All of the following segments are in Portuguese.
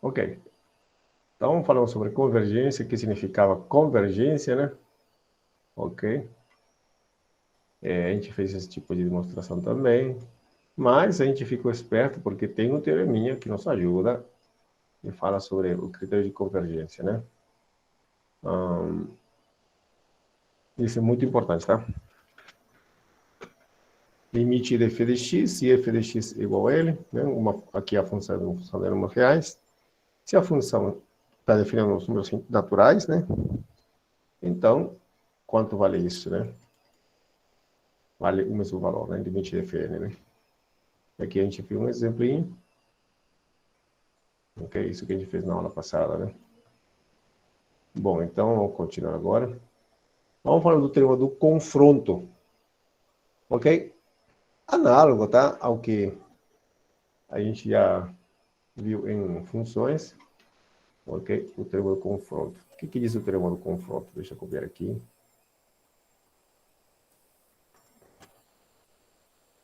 Ok. Então, falamos sobre convergência, que significava convergência, né? Ok. A gente fez esse tipo de demonstração também. Mas a gente ficou esperto porque tem um teoreminha que nos ajuda e fala sobre o critério de convergência, né? Isso é muito importante, tá? Limite de f de x, se f de x é igual a L, né? Aqui a função é uma função de números reais. Se a função está definindo os números naturais, né? Então, quanto vale isso, né? Vale o mesmo valor, né? Limite de fn, né? Aqui a gente viu um exemplinho. Ok, isso que a gente fez na aula passada, né? Bom, então, vamos continuar agora. Vamos falar do teorema do confronto. Ok? Análogo, tá? Ao que a gente já viu em funções. Ok? O teorema do confronto. O que diz o teorema do confronto? Deixa eu copiar aqui.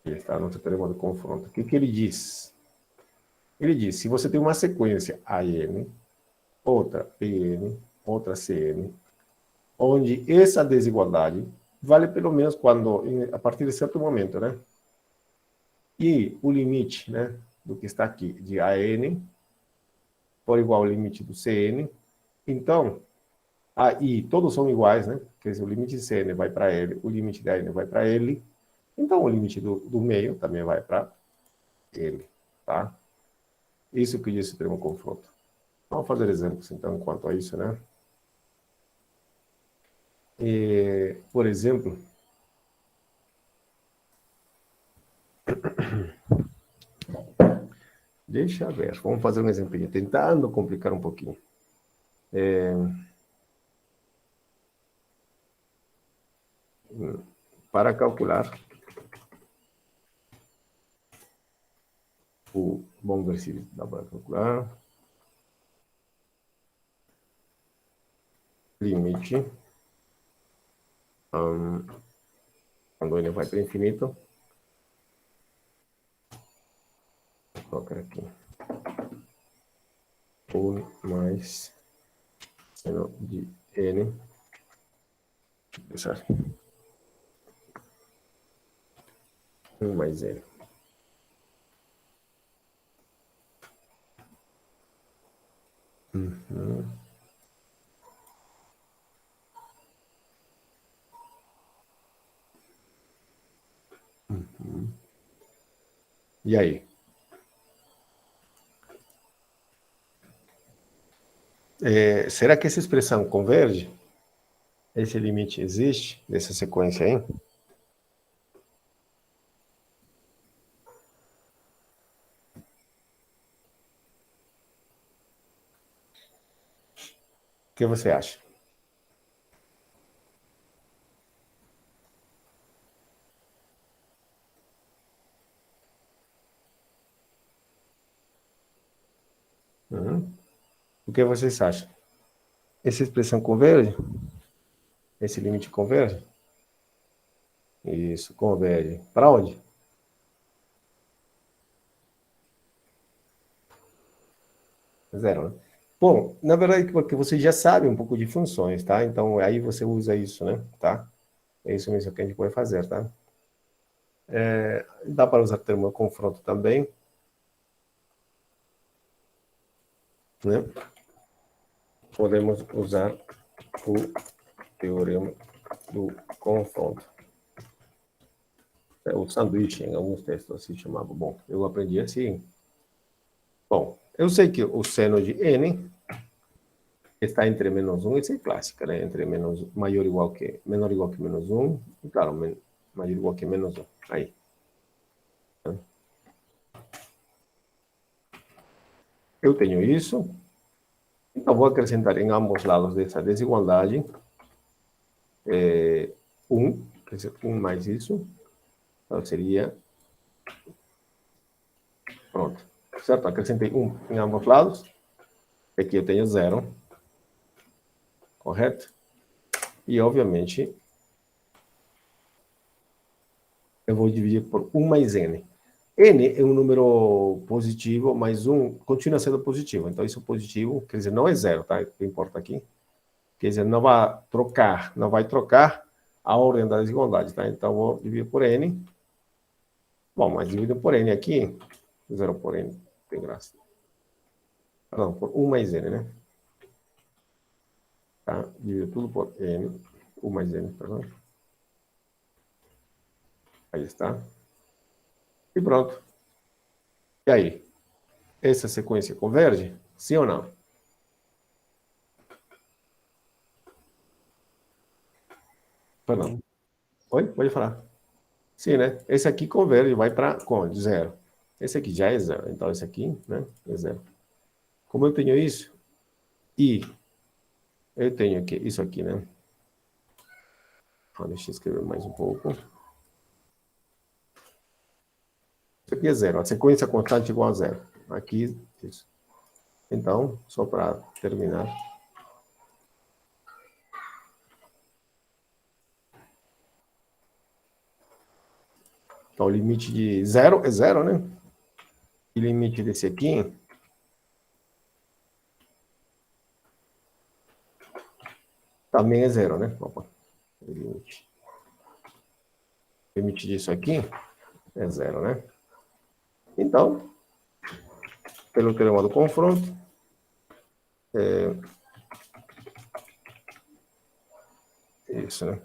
Aqui está no teorema do confronto. O que ele diz? Ele diz, se você tem uma sequência AN, outra PN, outra CN, onde essa desigualdade vale pelo menos quando, a partir de certo momento, né? E o limite, né, do que está aqui, de AN, for igual ao limite do CN. Então, aí todos são iguais, né? Quer dizer, o limite de CN vai para L, o limite da N vai para L. Então, o limite do meio também vai para L, tá? Isso que diz o termo confronto. Vamos fazer exemplos, então, quanto a isso, né? Por exemplo, deixa eu ver, vamos fazer um exemplinho, tentando complicar um pouquinho. Para calcular vamos ver se dá para calcular. Limite. Quando ele vai para o infinito. Vou colocar aqui. 1 mais seno de n. Deixar. 1 mais n. E aí? Será que essa expressão converge? Esse limite existe dessa sequência aí? O que você acha? O que vocês acham? Essa expressão converge? Esse limite converge? Isso, converge. Para onde? Zero, né? Bom, na verdade, porque você já sabe um pouco de funções, tá? Então, aí você usa isso, né? Tá? É isso mesmo que a gente pode fazer, tá? Dá para usar termo confronto também, né? Podemos usar o teorema do confronto. O sanduíche, em alguns textos assim chamava. Bom, eu aprendi assim. Bom, eu sei que o seno de n está entre menos 1, isso é clássica, né? Entre menor igual que menos 1, e claro, maior igual que menos 1. Aí. Eu tenho isso, então vou acrescentar em ambos lados dessa desigualdade 1, quer dizer, 1 mais isso, então seria, pronto, certo? Acrescentei 1 em ambos lados, aqui eu tenho 0, correto? E, obviamente, eu vou dividir por 1 mais n. N é um número positivo, mas 1 continua sendo positivo. Então, isso positivo, quer dizer, não é zero, tá? O que importa aqui. Quer dizer, não vai trocar a ordem da desigualdade, tá? Então, vou dividir por N. Bom, mas dividir por N aqui, 0 por N, tem graça. Não, por 1 mais N, né? Tá? Dividir tudo por N, 1 mais N, perdão. Aí está. E pronto. E aí? Essa sequência converge? Sim ou não? Perdão. Oi? Pode falar. Sim, né? Esse aqui converge, vai para onde? Zero. Esse aqui já é zero. Então, esse aqui, né? É zero. Como eu tenho isso? E eu tenho aqui, isso aqui, né? Deixa eu escrever mais um pouco. Isso aqui é zero. A sequência constante é igual a zero. Aqui, isso. Então, só para terminar. Então, o limite de zero é zero, né? E o limite desse aqui também é zero, né? Opa. O limite disso aqui é zero, né? Então, pelo teorema do confronto, isso, né?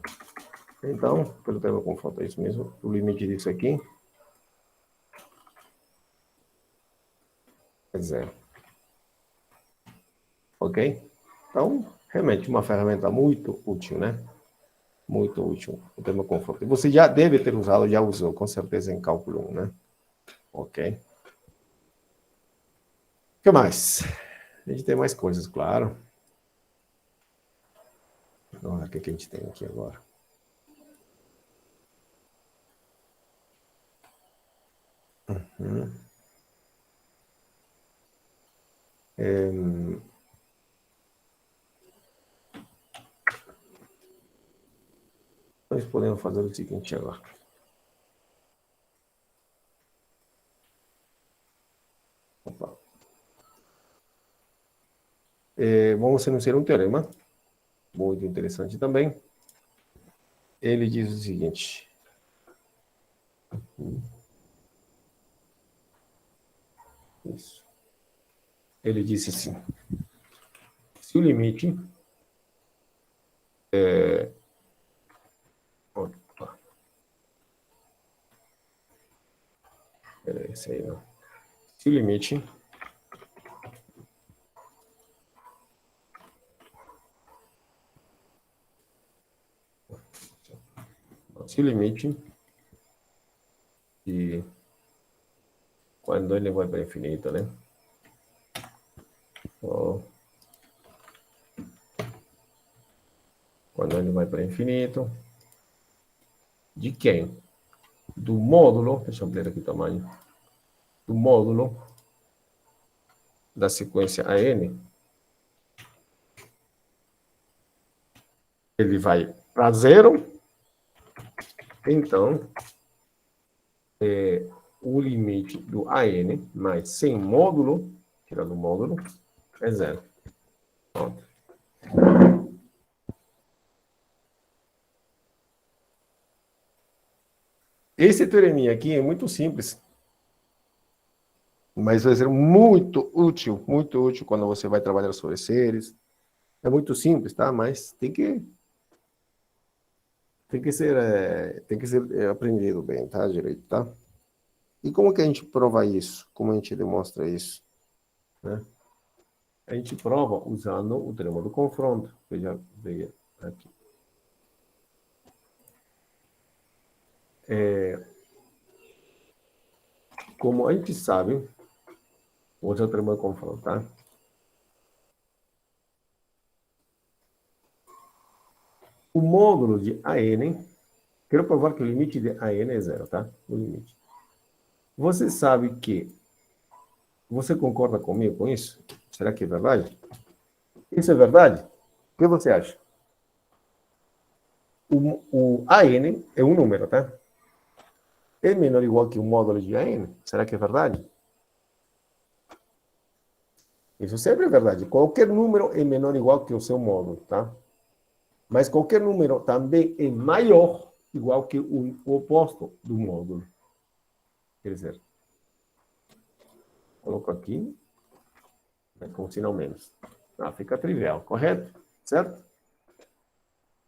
Então, pelo teorema do confronto, é isso mesmo. O limite disso aqui é zero. Ok? Então, realmente, uma ferramenta muito útil, né? Muito útil, o teorema do confronto. Você já deve ter usado, já usou, com certeza, em cálculo 1, né? Ok? O que mais? A gente tem mais coisas, claro. Olha o que a gente tem aqui agora. Nós podemos fazer o seguinte agora. Opa. Vamos enunciar um teorema, muito interessante também. Ele diz o seguinte. Isso. Ele disse assim. Se o limite opa. Esse aí, não. Se o limite e quando ele vai para infinito, né? Quando ele vai para infinito, de quem? Do módulo, deixa eu ver aqui o tamanho, do módulo da sequência AN, ele vai para zero, então, o limite do AN, mais sem módulo, tirando o módulo, é zero. Pronto. Esse teoreminha aqui é muito simples, mas vai ser muito útil quando você vai trabalhar sobre seres. É muito simples, tá? Mas tem que ser aprendido bem, tá? Direito, tá? E como que a gente prova isso? Como a gente demonstra isso? Né? A gente prova usando o teorema do confronto. Eu já veio aqui. Como a gente sabe, vou usar o teorema do confronto, tá? O módulo de AN, quero provar que o limite de AN é zero, tá? O limite. Você sabe que, você concorda comigo com isso? Será que é verdade? Isso é verdade? O que você acha? O AN é um número, tá? é menor ou igual que o módulo de AN? Será que é verdade? Isso sempre é verdade. Qualquer número é menor ou igual que o seu módulo, tá? Mas qualquer número também é maior, igual que o oposto do módulo. Quer dizer, coloco aqui, com sinal menos. Ah, fica trivial, correto? Certo?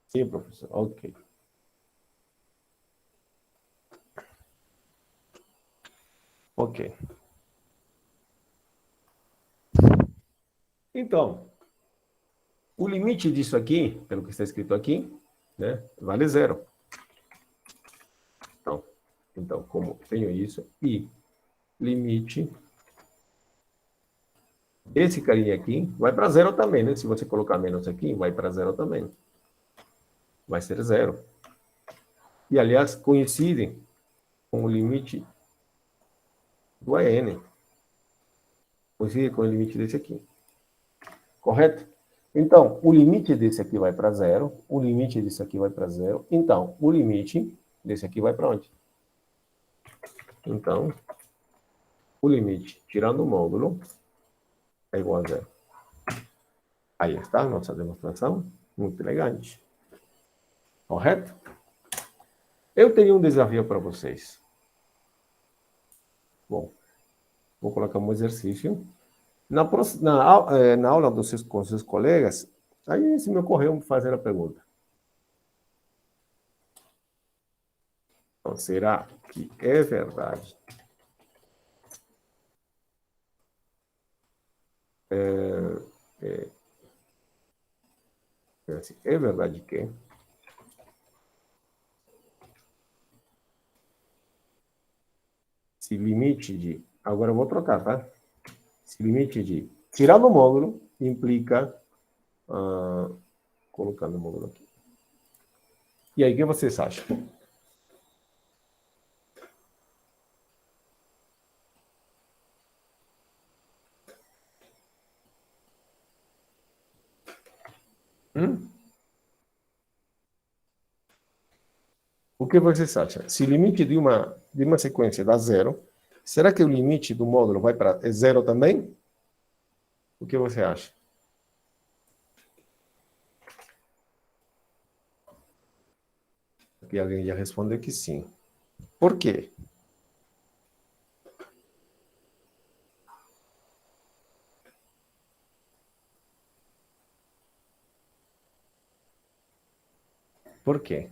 Sim, professor. Ok. Ok. Então, o limite disso aqui, pelo que está escrito aqui, né, vale zero. Então, como tenho isso, e limite desse carinha aqui vai para zero também, né? Se você colocar menos aqui, vai para zero também. Vai ser zero. E, aliás, coincidem com o limite do AN. Coincide com o limite desse aqui. Correto? Então, o limite desse aqui vai para zero, o limite desse aqui vai para zero. Então, o limite desse aqui vai para onde? Então, o limite, tirando o módulo, é igual a zero. Aí está a nossa demonstração. Muito elegante. Correto? Eu tenho um desafio para vocês. Bom, vou colocar um exercício. Na aula com seus colegas, aí se me ocorreu fazer a pergunta. Então, será que é verdade? É verdade que se limite de... Agora eu vou trocar, tá? Se limite de tirar do módulo implica... colocando o módulo aqui. E aí, o que vocês acham? O que vocês acham? Se o limite de uma sequência dá zero, será que o limite do módulo vai para zero também? O que você acha? Aqui alguém já respondeu que sim. Por quê? Por quê?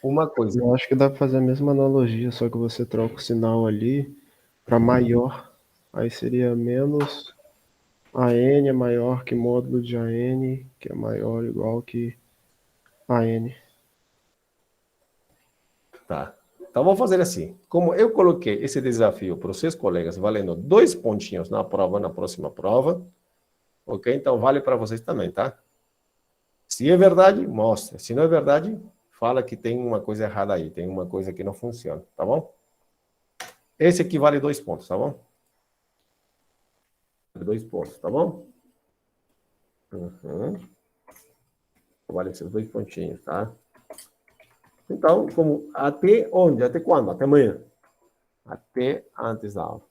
Uma coisa. Eu acho que dá para fazer a mesma analogia, só que você troca o sinal ali para maior. Aí seria menos AN é maior que módulo de AN, que é maior ou igual que AN. Tá. Então, vamos fazer assim. Como eu coloquei esse desafio para os seus colegas valendo 2 pontinhos na prova, na próxima prova, ok? Então, vale para vocês também, tá? Se é verdade, mostra. Se não é verdade, fala que tem uma coisa errada aí, tem uma coisa que não funciona, tá bom? Esse aqui vale 2 pontos, tá bom? 2 pontos, tá bom? Vale esses 2 pontinhos, tá? Então, como até onde? Até quando? Até amanhã. Até antes da aula.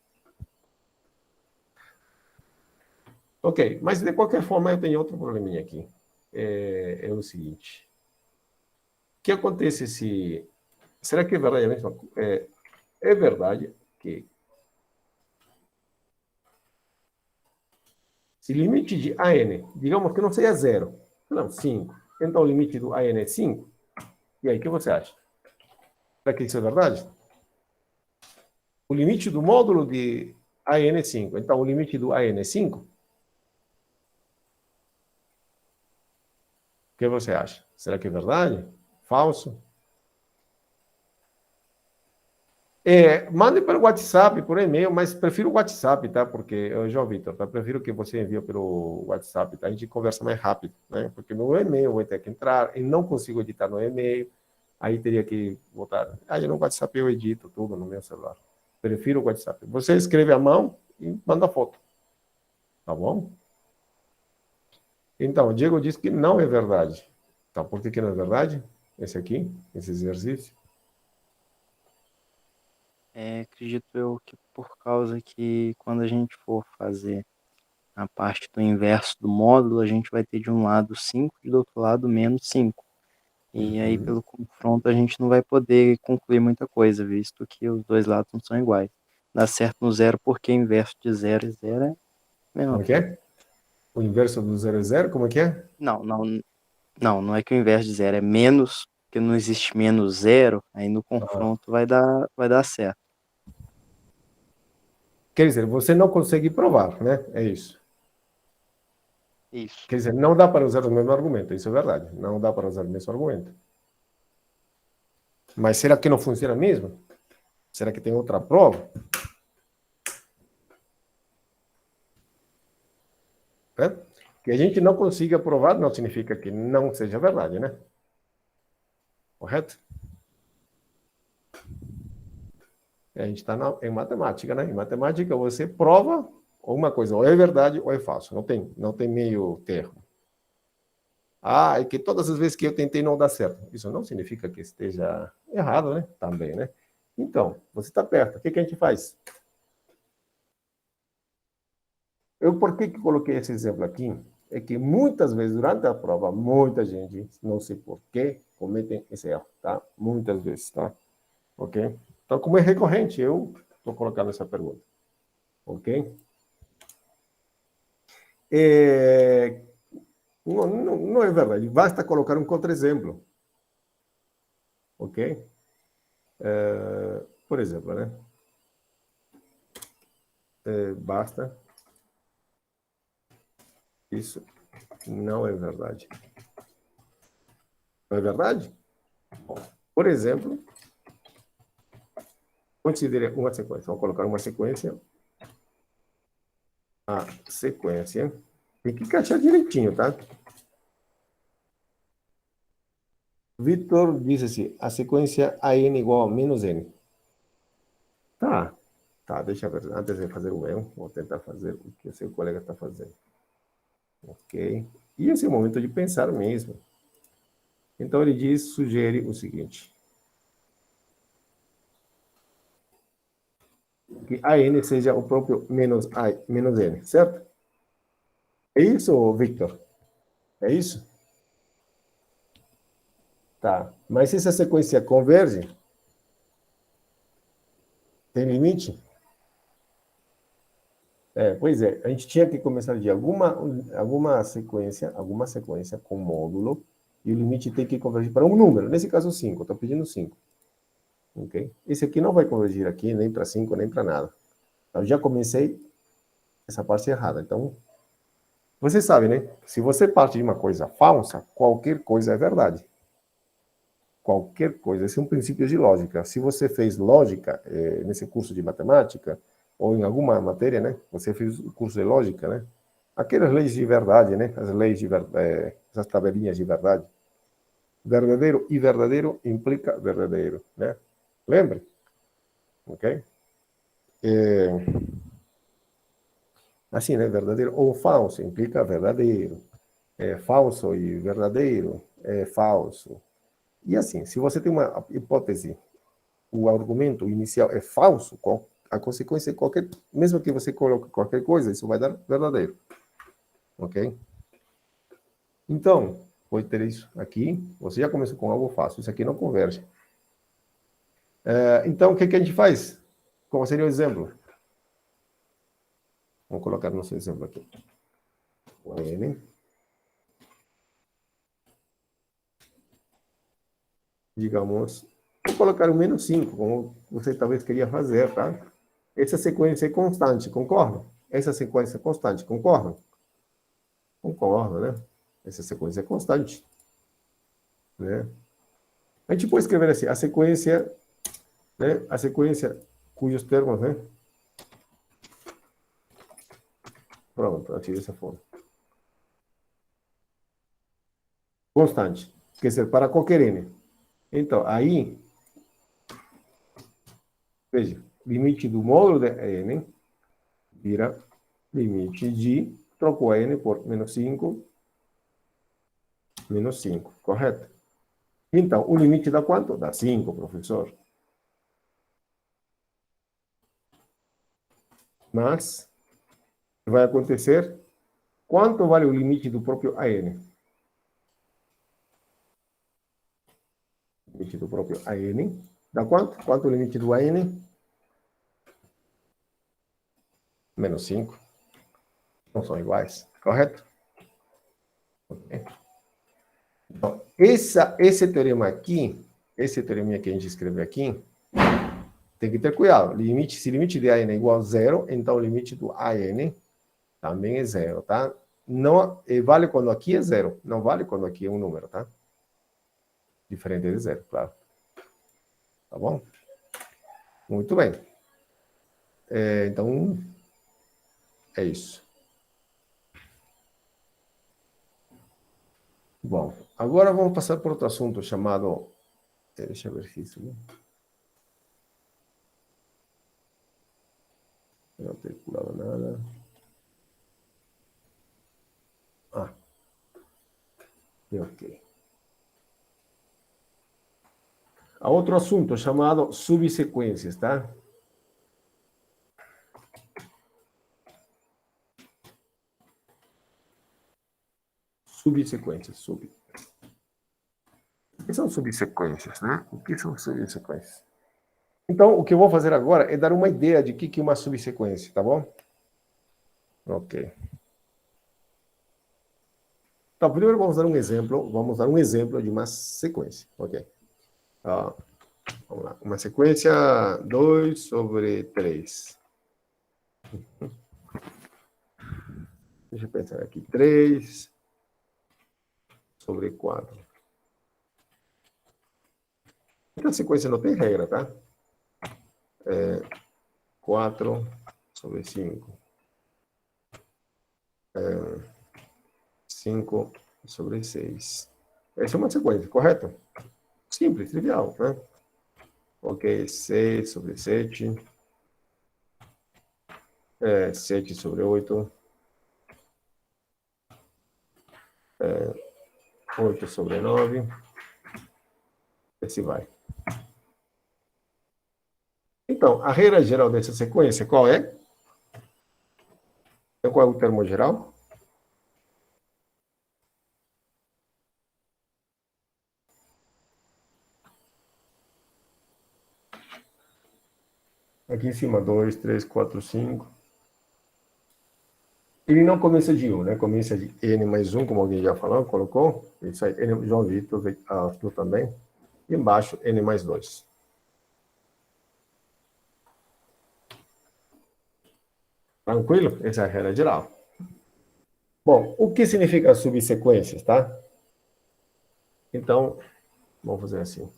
Ok, mas de qualquer forma eu tenho outro probleminha aqui. É o seguinte. O que acontece se... Será que é verdade mesmo? É verdade que se o limite de AN, digamos que não seja zero, não, 5. Então o limite do AN é 5. E aí, o que você acha? Será que isso é verdade? O limite do módulo de AN é 5. Então o limite do AN é 5? O que você acha? Será que é verdade? Falso? Mande pelo WhatsApp, por e-mail, mas prefiro o WhatsApp, tá? Porque, João Vitor, tá? Prefiro que você envie pelo WhatsApp, tá? A gente conversa mais rápido, né? Porque no e-mail eu vou ter que entrar e não consigo editar no e-mail, aí teria que voltar. Aí no WhatsApp eu edito tudo no meu celular. Prefiro o WhatsApp. Você escreve à mão e manda foto, tá bom? Então, o Diego disse que não é verdade. Então, por que não é verdade? Esse aqui, esse exercício. Acredito eu que por causa que quando a gente for fazer a parte do inverso do módulo, a gente vai ter de um lado 5 e do outro lado menos 5. E aí, Uhum. pelo confronto, a gente não vai poder concluir muita coisa, visto que os dois lados não são iguais. Dá certo no zero porque o inverso de zero e zero é menor. Como é que é? O inverso do zero é zero, como é que é? Não, não, não é que o inverso de zero é menos, porque não existe menos zero, aí no Ah. confronto vai dar certo. Quer dizer, você não consegue provar, né? É isso. Isso. Quer dizer, não dá para usar o mesmo argumento, isso é verdade. Não dá para usar o mesmo argumento. Mas será que não funciona mesmo? Será que tem outra prova? Né? Que a gente não consiga provar não significa que não seja verdade, né? Correto? A gente está em matemática, né? Em matemática você prova uma coisa, ou é verdade ou é falso. Não tem meio termo. Ah, é que todas as vezes que eu tentei não dá certo. Isso não significa que esteja errado, né? Também, né? Então, você está perto. O que a gente faz? Por que coloquei esse exemplo aqui? É que muitas vezes, durante a prova, muita gente, não sei por quê, cometem esse erro, tá? Muitas vezes, tá? Ok? Então, como é recorrente, eu estou colocando essa pergunta. Ok? É, não é verdade. Basta colocar um contra-exemplo. Ok? Por exemplo, né? Basta. Isso não é verdade. Não é verdade? Por exemplo, considere uma sequência. Vamos colocar uma sequência. A sequência. Tem que encaixar direitinho, tá? Vitor disse assim, a sequência AN igual a menos N. Tá, tá, deixa eu ver. Antes de fazer o meu, vou tentar fazer o que o seu colega está fazendo. Ok? E esse é o momento de pensar mesmo. Então ele sugere o seguinte. Que AN seja o próprio menos N, certo? É isso, Victor? É isso? Tá. Mas se essa sequência converge, tem limite? Pois é, a gente tinha que começar de alguma sequência com módulo, e o limite tem que convergir para um número, nesse caso 5, estou pedindo 5. Ok? Esse aqui não vai convergir aqui, nem para 5, nem para nada. Eu já comecei essa parte errada. Então, você sabe, né? Se você parte de uma coisa falsa, qualquer coisa é verdade. Qualquer coisa. Esse é um princípio de lógica. Se você fez lógica nesse curso de matemática, ou em alguma matéria, né? Você fez o curso de lógica, né? Aquelas leis de verdade, né? As leis de verdade, essas tabelinhas de verdade. Verdadeiro e verdadeiro implica verdadeiro, né? Lembre? Ok? Assim, né? Verdadeiro ou falso implica verdadeiro. Falso e verdadeiro é falso. E assim, se você tem uma hipótese, o argumento inicial é falso, a consequência é qualquer, mesmo que você coloque qualquer coisa, isso vai dar verdadeiro. Ok? Então, pode ter isso aqui. Você já começou com algo fácil. Isso aqui não converge. Então, o que a gente faz? Qual seria o exemplo? Vamos colocar nosso exemplo aqui. O N. Digamos, vou colocar o menos 5, como você talvez queria fazer, tá? Essa sequência é constante, concordam? Essa sequência é constante, concordam? Concordo, né? Essa sequência é constante, né? A gente pode escrever assim, a sequência, né? A sequência cujos termos, né? Pronto, aqui dessa forma. Constante. Quer dizer, para qualquer n. Então, aí, veja, limite do módulo de n vira limite de, trocou n por menos 5, Menos 5, correto? Então, o limite dá quanto? Dá 5, professor. Mas, vai acontecer, quanto vale o limite do próprio AN? O limite do próprio AN dá quanto? Quanto é o limite do AN? Menos 5. Não são iguais, correto? Okay. Então, esse teorema aqui, esse teorema que a gente escreveu aqui, tem que ter cuidado. Se o limite de AN é igual a zero, então o limite do AN também é zero, tá? Não, vale quando aqui é zero, não vale quando aqui é um número, tá? Diferente de zero, claro. Tá bom? Muito bem. Então, é isso. Bom, agora vamos passar por outro assunto chamado... Deixa eu ver se isso... Não tem pulado nada. Ah. Ok. Há outro assunto chamado subsequências, tá? Subsequências, O que são subsequências, né? O que são subsequências? Então, o que eu vou fazer agora é dar uma ideia de o que é uma subsequência, tá bom? Ok. Então, primeiro vamos dar um exemplo. Vamos dar um exemplo de uma sequência, ok? Vamos lá. Uma sequência 2/3. Deixa eu pensar aqui. 3/4. Então, a sequência não tem regra, tá? 4/5. 5/6. Essa é uma sequência, correto? Simples, trivial, né? Ok, 6/7. 7/8. 8/9. Assim vai. Então, a regra geral dessa sequência, qual é? Qual é o termo geral? Aqui em cima, 2, 3, 4, 5. Ele não começa de 1, né? Começa de n mais 1, como alguém já falou, colocou. Isso aí, n, João Vitor, tu também. E embaixo, n mais 2. Tranquilo? Essa é a regra geral. Bom, o que significa subsequências, tá? Então, vamos fazer assim.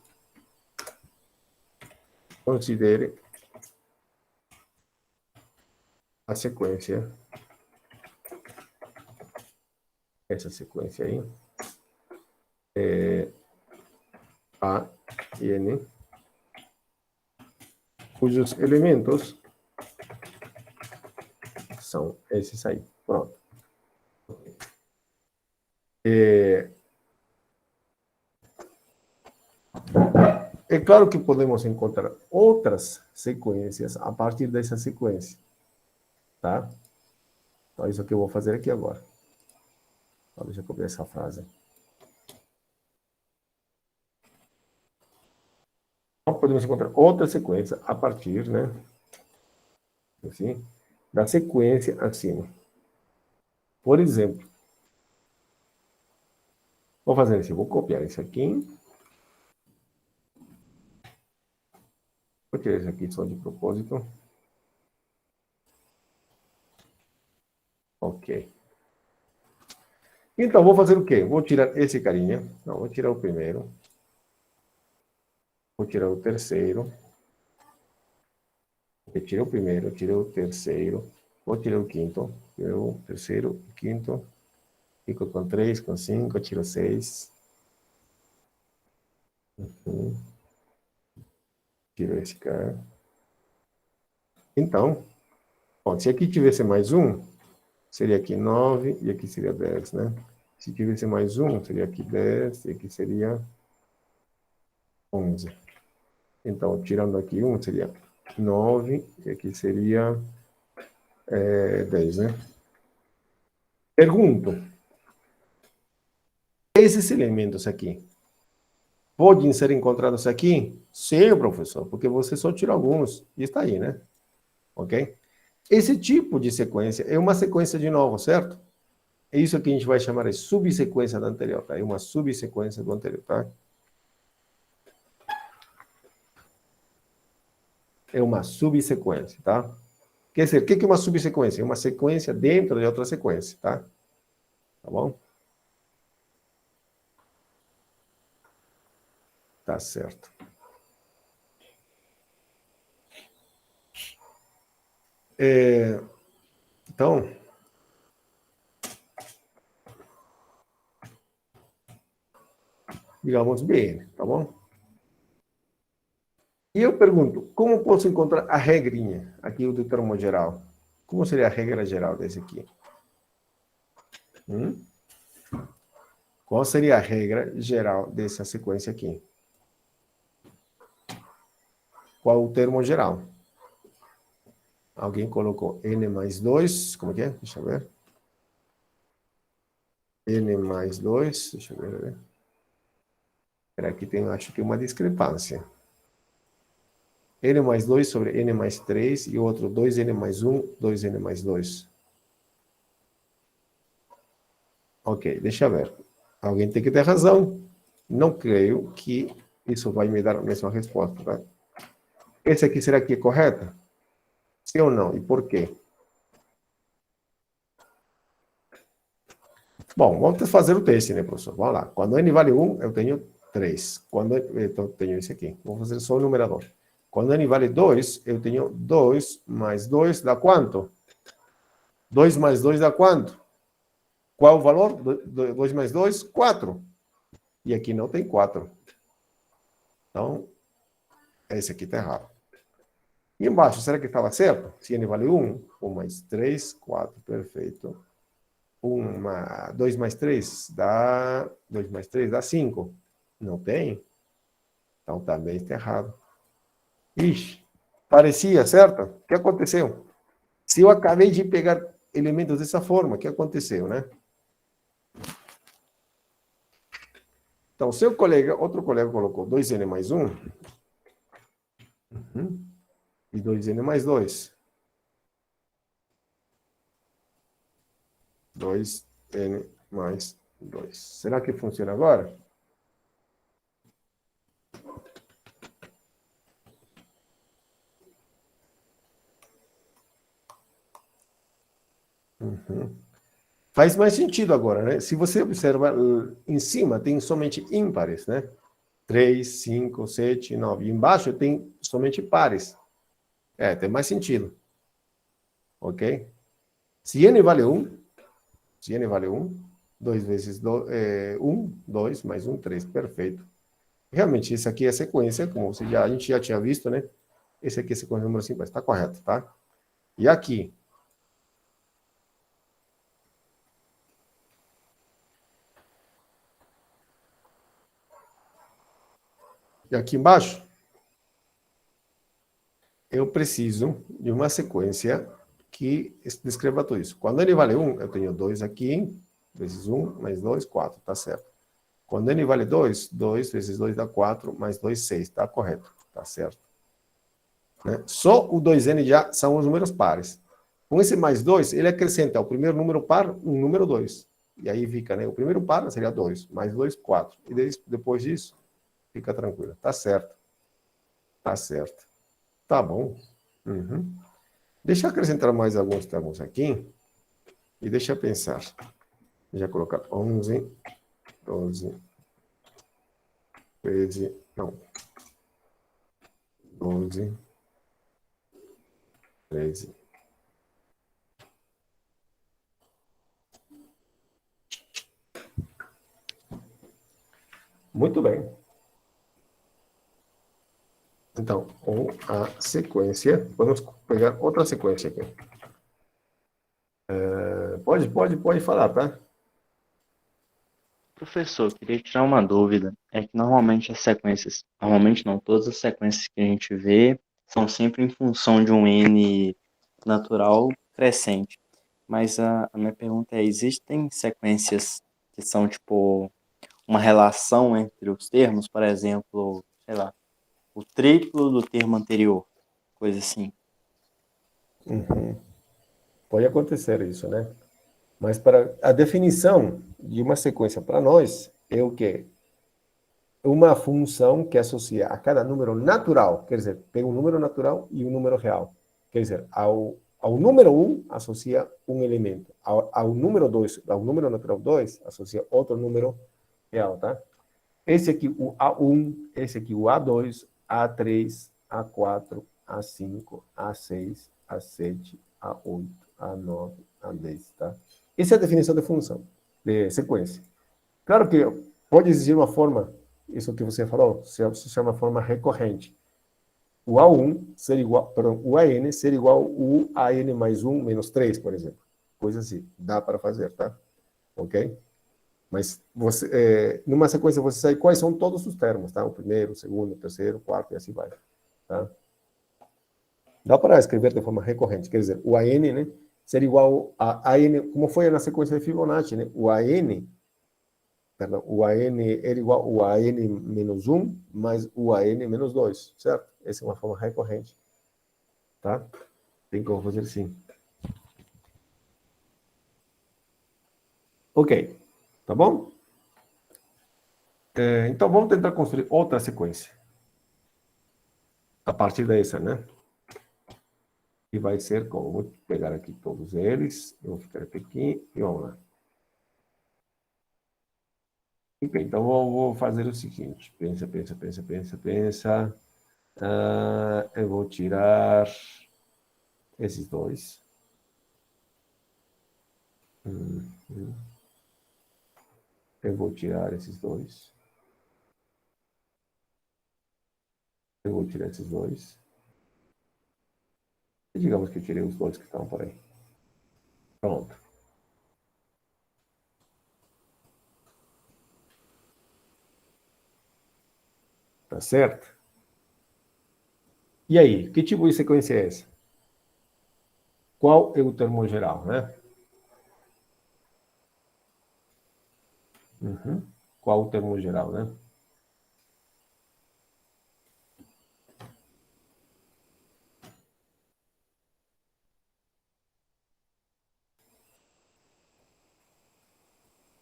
Considere a sequência, essa sequência aí, A e N, cujos elementos são esses aí. Pronto. É claro que podemos encontrar outras sequências a partir dessa sequência, tá? Então, isso que eu vou fazer aqui agora. Então, deixa eu copiar essa frase. Então, podemos encontrar outra sequência a partir, né? Assim, da sequência acima. Por exemplo, vou fazer assim, vou copiar isso aqui. Vou tirar isso aqui só de propósito. Ok. Então, vou fazer o quê? Vou tirar esse carinha. Não, vou tirar o primeiro. Vou tirar o terceiro. Eu tirei o primeiro, tirei o terceiro. Vou tirar o quinto. Tirei o terceiro, o quinto. Fico com 3, com 5, tiro 6. Tiro esse cara. Então, bom, se aqui tivesse mais um, seria aqui 9 e aqui seria 10, né? Se tivesse mais um, seria aqui 10, e aqui seria 11. Então, tirando aqui um, seria 9, e aqui seria 10, né? Pergunto, esses elementos aqui, podem ser encontrados aqui? Sim, professor, porque você só tira alguns, e está aí, né? Ok? Esse tipo de sequência é uma sequência de novo, certo? É isso que a gente vai chamar de subsequência da anterior, tá? É uma subsequência do anterior, tá? É uma subsequência, tá? Quer dizer, o que é uma subsequência? É uma sequência dentro de outra sequência, tá? Tá bom? Tá certo. Então, digamos bem, tá bom? E eu pergunto, como posso encontrar a regrinha aqui do termo geral? Como seria a regra geral desse aqui? Qual seria a regra geral dessa sequência aqui? Qual o termo geral? Alguém colocou n mais 2, como que é? Deixa eu ver. N mais 2, deixa eu ver. Espera, aqui tem, acho que uma discrepância. N mais 2 sobre N mais 3 e outro 2N mais 1, 2N mais 2. Ok, deixa eu ver. Alguém tem que ter razão. Não creio que isso vai me dar a mesma resposta, tá? Esse aqui será que é correto? Sim ou não? E por quê? Bom, vamos fazer o teste, né, professor? Vamos lá. Quando n vale 1, eu tenho 3. Então, eu tenho esse aqui. Vou fazer só o numerador. Quando n vale 2, eu tenho 2 mais 2 dá quanto? 2 mais 2 dá quanto? Qual o valor? 2 mais 2? 4. E aqui não tem 4. Então, esse aqui está errado. E embaixo, será que estava certo? Se n vale 1, 1 mais 3, 4, perfeito. 2 mais 3 dá... 2 mais 3 dá 5. Não tem? Então, também está errado. Ixi, parecia, certo? O que aconteceu? Se eu acabei de pegar elementos dessa forma, o que aconteceu, né? Então, seu colega, outro colega colocou 2n mais 1, e 2n mais 2. 2n mais 2. Será que funciona agora? Faz mais sentido agora, né? Se você observa, em cima tem somente ímpares, né? 3, 5, 7, 9. E embaixo tem somente pares. Tem mais sentido. Ok? Se n vale 1, 2 vezes 1, 2, mais 1, 3. Perfeito. Realmente, isso aqui é sequência, como a gente já tinha visto, né? Esse aqui é sequência número 5, está correto, tá? E aqui? E aqui embaixo? Eu preciso de uma sequência que descreva tudo isso. Quando n vale 1, eu tenho 2 aqui, vezes 1, mais 2, 4, tá certo. Quando n vale 2, 2 vezes 2 dá 4, mais 2, 6, tá correto, tá certo. Né? Só o 2n já são os números pares. Com esse mais 2, ele acrescenta ao primeiro número par um número 2. E aí fica, né? O primeiro par seria 2, mais 2, 4. E depois disso, fica tranquilo. Tá certo. Tá certo. Tá bom. Deixa eu acrescentar mais alguns termos aqui. E deixa eu pensar. Já colocar 11, 12, 13, não. 12, 13. Muito bem. Então, com a sequência, vamos pegar outra sequência aqui. Pode falar, tá? Professor, queria tirar uma dúvida. É que normalmente as sequências, normalmente não, todas as sequências que a gente vê são sempre em função de um n natural crescente. Mas a minha pergunta é, existem sequências que são tipo uma relação entre os termos, por exemplo, sei lá, o triplo do termo anterior, coisa assim. Pode acontecer isso, né? Mas para a definição de uma sequência para nós é o quê? Uma função que associa a cada número natural, quer dizer, pega um número natural e um número real. Quer dizer, ao número 1 associa um elemento, ao número 2, ao número natural 2 associa outro número real, tá? Esse aqui, o A1, esse aqui, o A2, A3, A4, A5, A6, A7, A8, A9, A10, tá? Essa é a definição de função, de sequência. Claro que pode existir uma forma, isso que você falou, se chama forma recorrente. O A1 ser igual, perdão, o AN ser igual o AN mais 1 menos 3, por exemplo. Coisa assim, dá para fazer, tá? Ok? Mas você, numa sequência você sabe quais são todos os termos, tá? O primeiro, o segundo, o terceiro, o quarto e assim vai, tá? Dá para escrever de forma recorrente, quer dizer, o AN, né, ser igual a AN, como foi na sequência de Fibonacci, né? O AN, perdão, o AN era igual ao AN menos 1 mais o AN menos 2, certo? Essa é uma forma recorrente, tá? Tem como fazer assim. Ok, tá bom? Então vamos tentar construir outra sequência. A partir dessa, né? E vai ser como? Vou pegar aqui todos eles, eu vou ficar aqui e vamos lá. Ok, então vou fazer o seguinte. Pensa. Eu vou tirar esses dois. Eu vou tirar esses dois. Eu vou tirar esses dois. E digamos que eu tirei os dois que estão por aí. Pronto. Tá certo? E aí, que tipo de sequência é essa? Qual é o termo geral, né? Qual o termo geral, né?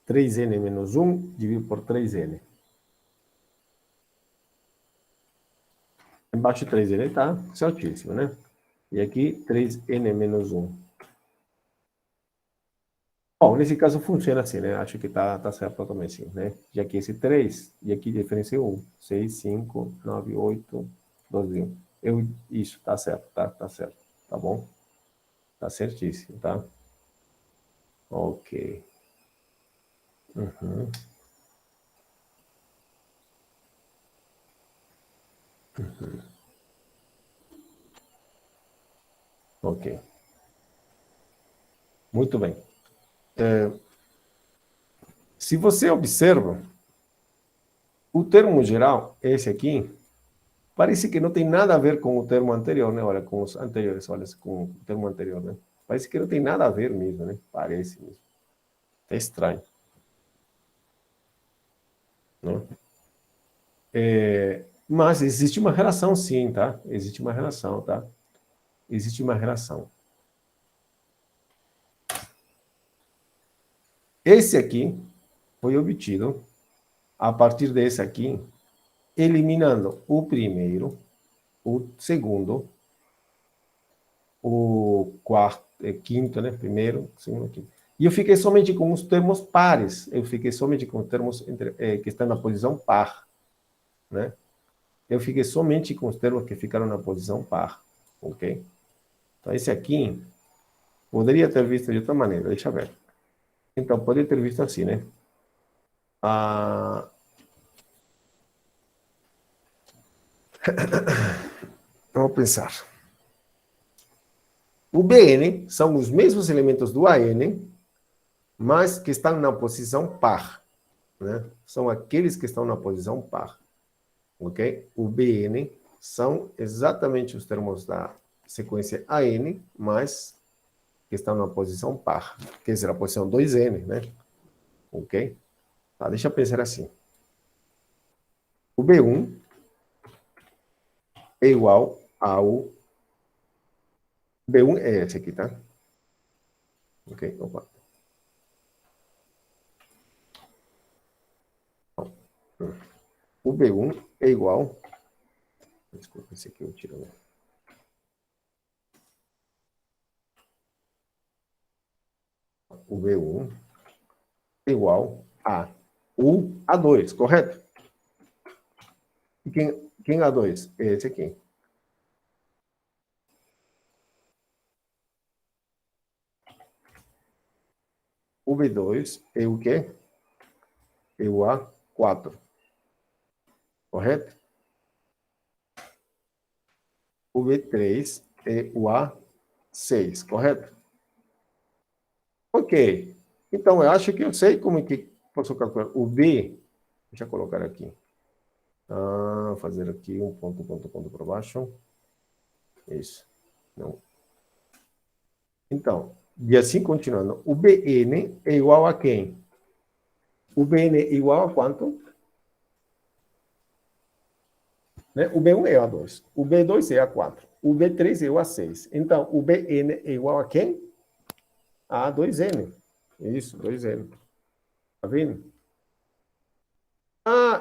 Três n menos 1 dividido por 3n. Embaixo 3n tá certíssimo, né? E aqui 3n menos 1. Bom, nesse caso funciona assim, né? Acho que tá certo também, sim, né? Já que esse 3, e aqui diferença é 1. 6, 5, 9, 8, 12. Isso, tá certo, tá certo. Tá bom? Tá certíssimo, tá? Ok. Ok. Muito bem. Se você observa, o termo geral, esse aqui, parece que não tem nada a ver com o termo anterior, né? Olha, com os anteriores, olha, com o termo anterior, né? Parece que não tem nada a ver mesmo, né? Parece mesmo. É estranho. Não? Mas existe uma relação, sim, tá? Existe uma relação, tá? Existe uma relação. Esse aqui foi obtido a partir desse aqui, eliminando o primeiro, o segundo, o quarto, quinto, né? Primeiro, segundo, quinto. E eu fiquei somente com os termos pares. Eu fiquei somente com os termos que estão na posição par, né? Eu fiquei somente com os termos que ficaram na posição par, ok? Então, esse aqui poderia ter visto de outra maneira, deixa eu ver. Então, poderia ter visto assim, né? Vamos pensar. O Bn são os mesmos elementos do An, mas que estão na posição par. né, são aqueles que estão na posição par. Ok? O Bn são exatamente os termos da sequência AN, mas que estão na posição par. Quer dizer, a posição 2N, né? Ok? Tá, deixa eu pensar assim. O B1 é igual ao... B1 é esse aqui, tá? Ok, opa. O B1 é igual... Desculpa, esse aqui eu tiro, né? O B1 é igual a o A2, correto? E quem é A2? É esse aqui. O B2 é o quê? É o A4. Correto? O B3 é o A6, correto? Ok. Então, eu acho que eu sei como é que posso calcular. O B, deixa eu colocar aqui. Fazer aqui um ponto, ponto, ponto para baixo. Isso. Não. Então, e assim continuando. O Bn é igual a quem? O Bn é igual a quanto? Né? O B1 é A2. O B2 é A4. O B3 é o A6. Então, o Bn é igual a quem? A 2N. Isso, 2N. Tá vendo?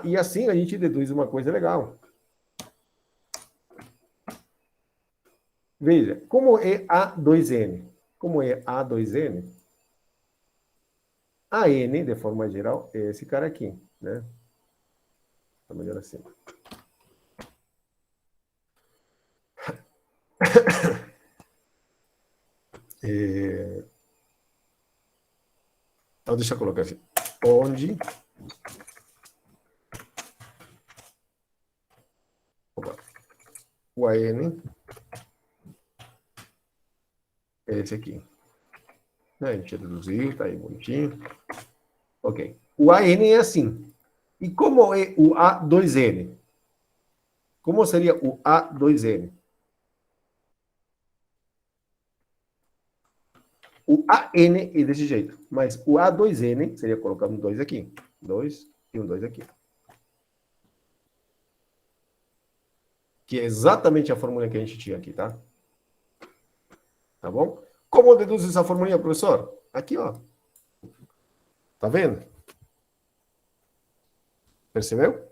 E assim a gente deduz uma coisa legal. Veja, como é A2N? Como é A2N? A N, de forma geral, é esse cara aqui, né? Tá melhor assim. Então, deixa eu colocar assim. Onde... Opa. O AN é esse aqui. A gente reduziu, tá aí bonitinho. Ok. O AN é assim. E como é o A2N? Como seria o A2N? O AN é desse jeito. Mas o A2N seria colocar um 2 aqui. 2 e um 2 aqui. Que é exatamente a fórmula que a gente tinha aqui, tá? Tá bom? Como deduz essa fórmula, professor? Aqui, ó. Tá vendo? Percebeu?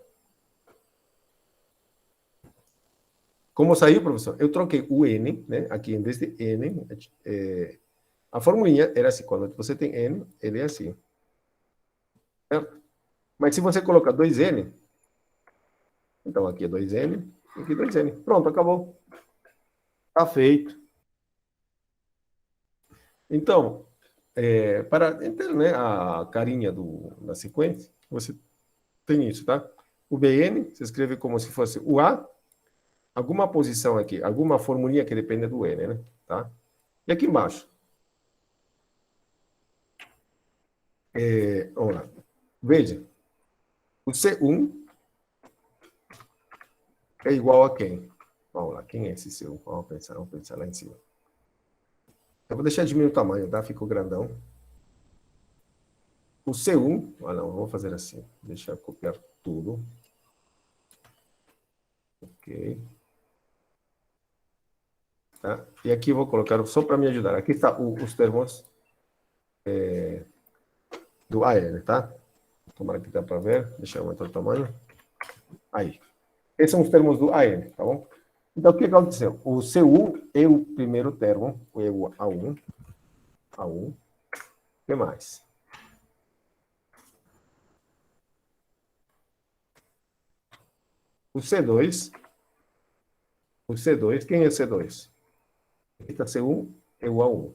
Como saiu, professor? Eu troquei o N, né? Aqui, em vez de N, a formulinha era assim. Quando você tem N, ele é assim. Certo? Mas se você colocar 2N, então aqui é 2N, aqui 2N. Pronto, acabou. Tá feito. Então, para entender, né, a carinha da sequência, você tem isso, tá? O Bn se escreve como se fosse o A, alguma posição aqui, alguma formulinha que depende do N, né? Tá? E aqui embaixo. Vamos lá. Veja. O C1 é igual a quem? Vamos lá. Quem é esse C1? Vamos pensar lá em cima. Eu vou deixar diminuir o tamanho, tá? Ficou grandão. O C1, não, vou fazer assim. Deixa eu copiar tudo. Ok. Tá? E aqui eu vou colocar, só para me ajudar. Aqui está os termos do AN, tá? Tomara que dá para ver. Deixa eu aumentar o tamanho. Aí. Esses são os termos do AN, tá bom? Então, o que aconteceu? O C1 é o primeiro termo, é o A1. A1. O que mais? O C2. O C2, quem é o C2? Aqui está C1, é o A1.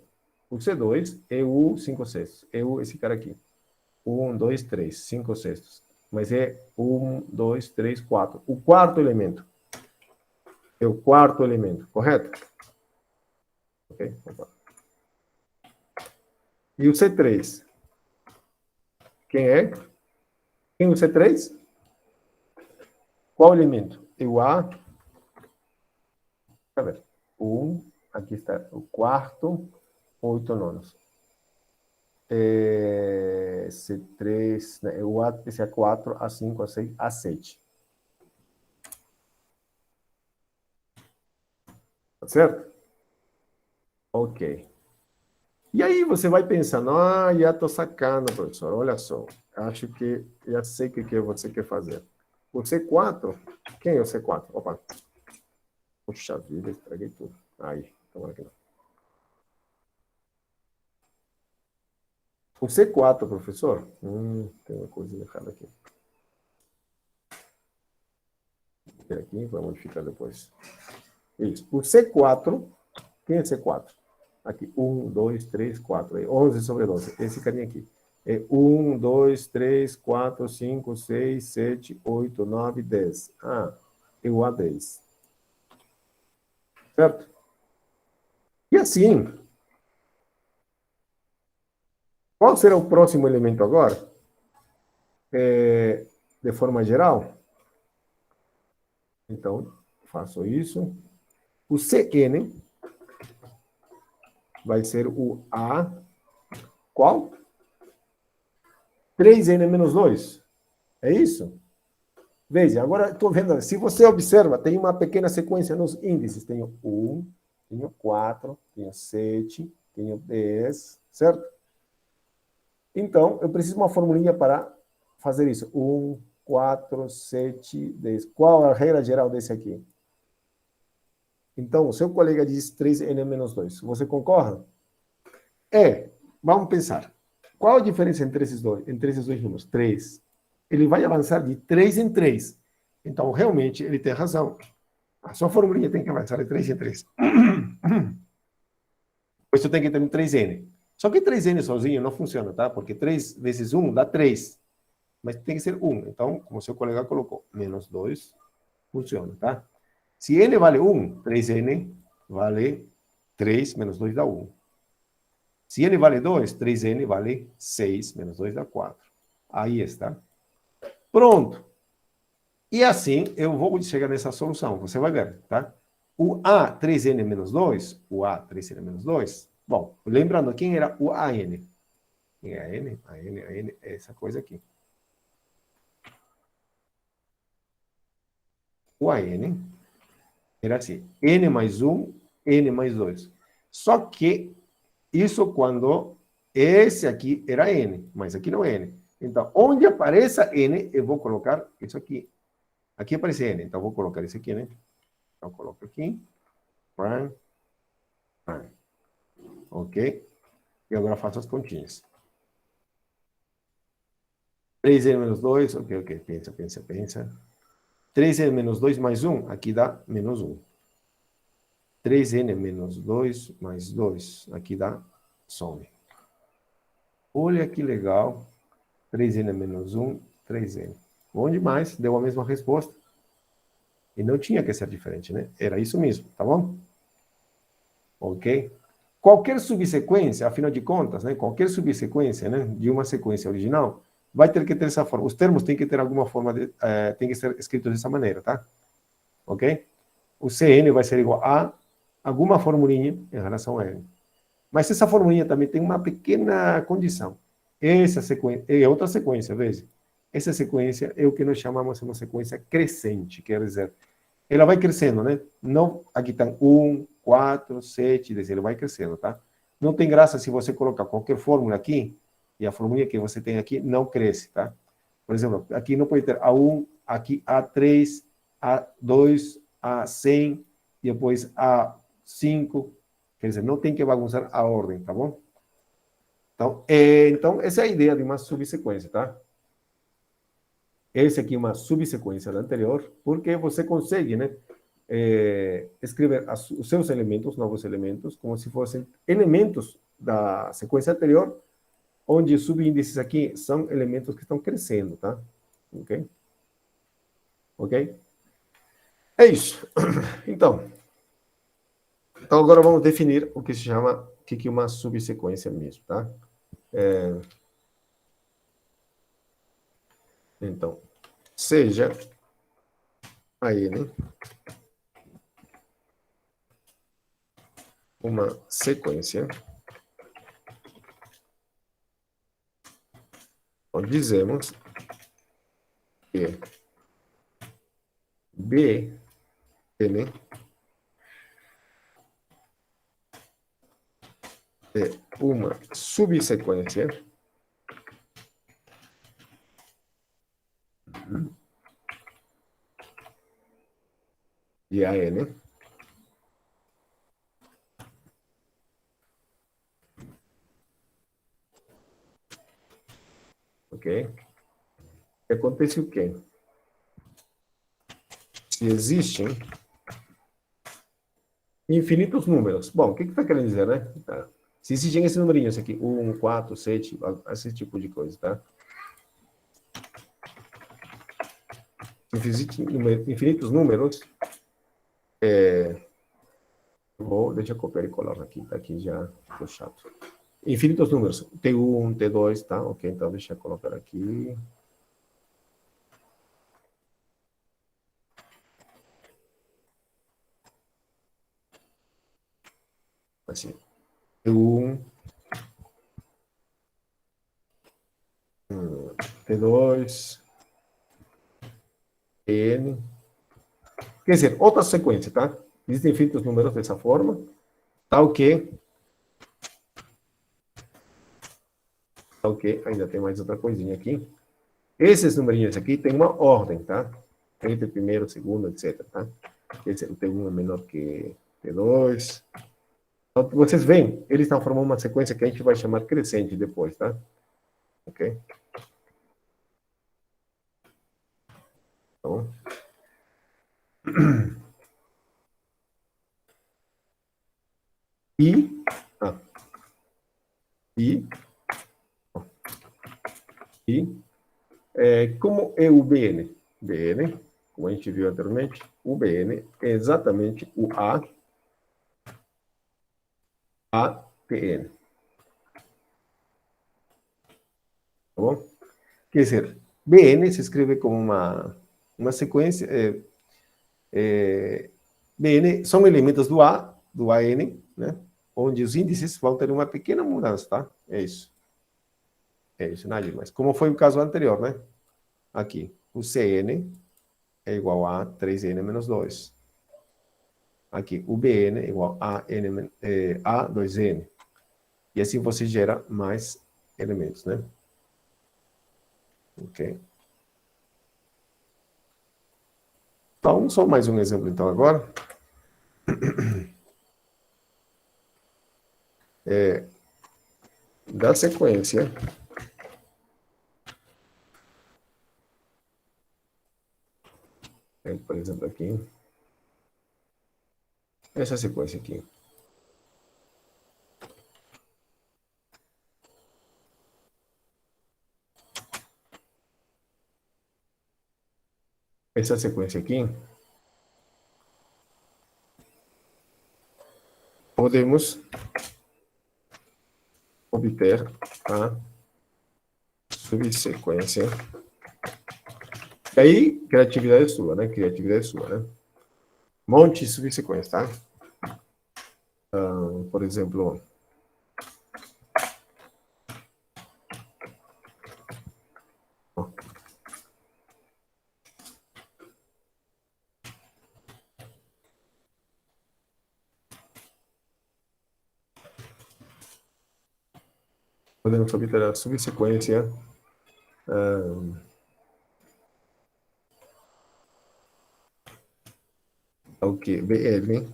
O C2 é o 5 sextos. É esse cara aqui. 1, 2, 3, 5 sextos. Mas é 1, 2, 3, 4. O quarto elemento. É o quarto elemento, correto? Ok? Opa. E o C3? Quem é? Tem o C3? Qual elemento? É o A. Cadê? O 1, aqui está o quarto, 8 nonos. C3, né? O A, esse é 4, A5, A6, A7. Tá certo? Ok. E aí você vai pensando, já estou sacando, professor, olha só, acho que já sei o que você quer fazer. O C4, quem é o C4? Opa, puxa vida, estraguei tudo. Aí, tomara que não. O C4, professor? Tem uma coisinha errada aqui. Aqui, vou modificar depois. Isso. O C4, quem é C4? Aqui, 1, 2, 3, 4. 11 sobre 12. Esse carinha aqui. É 1, 2, 3, 4, 5, 6, 7, 8, 9, 10. É o A10. Certo? E assim, qual será o próximo elemento agora? De forma geral. Então, faço isso. O CN vai ser o A. Qual? 3N menos 2. É isso? Veja, agora estou vendo, se você observa, tem uma pequena sequência nos índices. Tenho 1, tenho 4, tenho 7, tenho 10, certo? Então, eu preciso de uma formulinha para fazer isso. 1, 4, 7, 10. Qual a regra geral desse aqui? Então, o seu colega diz 3N menos 2. Você concorda? Vamos pensar. Qual a diferença entre esses dois números? 3. Ele vai avançar de 3 em 3. Então, realmente, ele tem razão. A sua formulinha tem que avançar de 3 em 3. Pois você tem que ter um 3N. Só que 3N sozinho não funciona, tá? Porque 3 vezes 1 dá 3. Mas tem que ser 1. Então, como seu colega colocou, menos 2, funciona, tá? Se N vale 1, 3N vale 3, menos 2 dá 1. Se N vale 2, 3N vale 6, menos 2 dá 4. Aí está. Pronto. E assim eu vou chegar nessa solução. Você vai ver, tá? O A 3N menos 2, o A 3N menos 2, bom, lembrando, quem era o AN? Quem é AN? AN é essa coisa aqui. O AN era assim, N mais 1, N mais 2. Só que isso quando esse aqui era N, mas aqui não é N. Então, onde apareça N, eu vou colocar isso aqui. Aqui aparece N, então vou colocar isso aqui, né? Então, coloco aqui. Prime. Prime. Ok? E agora faço as continhas. 3N menos 2, ok. Pensa. 3N menos 2 mais 1, aqui dá menos 1. 3N menos 2 mais 2, aqui dá some. Olha que legal. 3N menos 1, 3N. Bom demais, deu a mesma resposta. E não tinha que ser diferente, né? Era isso mesmo, tá bom? Ok? Qualquer subsequência, afinal de contas, né? Qualquer subsequência, né? De uma sequência original, vai ter que ter essa forma. Os termos têm que ter alguma forma, tem que ser escritos dessa maneira, tá? Ok? O CN vai ser igual a alguma formulinha em relação a N. Mas essa formulinha também tem uma pequena condição. Essa sequência é outra sequência, veja. Essa sequência é o que nós chamamos de uma sequência crescente, quer dizer, ela vai crescendo, né? Não, aqui está 1, 4, 7, 10, ele vai crescendo, tá? Não tem graça se você colocar qualquer fórmula aqui, e a fórmula que você tem aqui não cresce, tá? Por exemplo, aqui não pode ter A1, aqui A3, A2, A100, e depois A5, quer dizer, não tem que bagunçar a ordem, tá bom? Então, essa é a ideia de uma subsequência, tá? Essa aqui é uma subsequência da anterior, porque você consegue, né, escrever os seus elementos, novos elementos, como se fossem elementos da sequência anterior, onde os subíndices aqui são elementos que estão crescendo, tá? Ok? Ok? É isso. Então agora vamos definir o que se chama, o que é uma subsequência mesmo, tá? Então, seja a N uma sequência, onde dizemos que Bn é uma subsequência de AN ok? E acontece o quê? Se existem infinitos números. Bom, o que está querendo dizer, né? Tá. Se existem esses numerinhos aqui, 1, 4, 7, esse tipo de coisa, tá? Existem infinitos números. Deixa eu copiar e colar aqui, tá aqui já, ficou chato. Infinitos números, T1, T2, tá? Ok, então deixa eu colocar aqui. Assim, T1, T2, N. Quer dizer, outra sequência, tá? Existem infinitos números dessa forma. Tá ok? Tá ok? Ainda tem mais outra coisinha aqui. Esses numerinhos aqui têm uma ordem, tá? Entre primeiro, segundo, etc, tá? Quer dizer, o T1 é menor que T2. Então, vocês veem, eles estão formando uma sequência que a gente vai chamar crescente depois, tá? Ok? Então, e, ah, e, como é o BN? BN, como a gente viu anteriormente, o BN é exatamente o ATN. Tá bom? Quer dizer, BN se escreve como uma sequência. BN são elementos do AN, né? Onde os índices vão ter uma pequena mudança, tá? É isso. É isso, nada demais. Como foi o caso anterior, né? Aqui, o CN é igual a 3N menos 2. Aqui, o BN é igual a, a 2N. E assim você gera mais elementos, né? Ok. Então, só mais um exemplo, então, agora. Da sequência. Por exemplo, aqui. Essa sequência aqui. Essa sequência aqui. Podemos obter a subsequência. E aí, criatividade sua, né? Criatividade sua, né? Monte de subsequência, tá? Por exemplo, podemos obter a subsequência ao que BL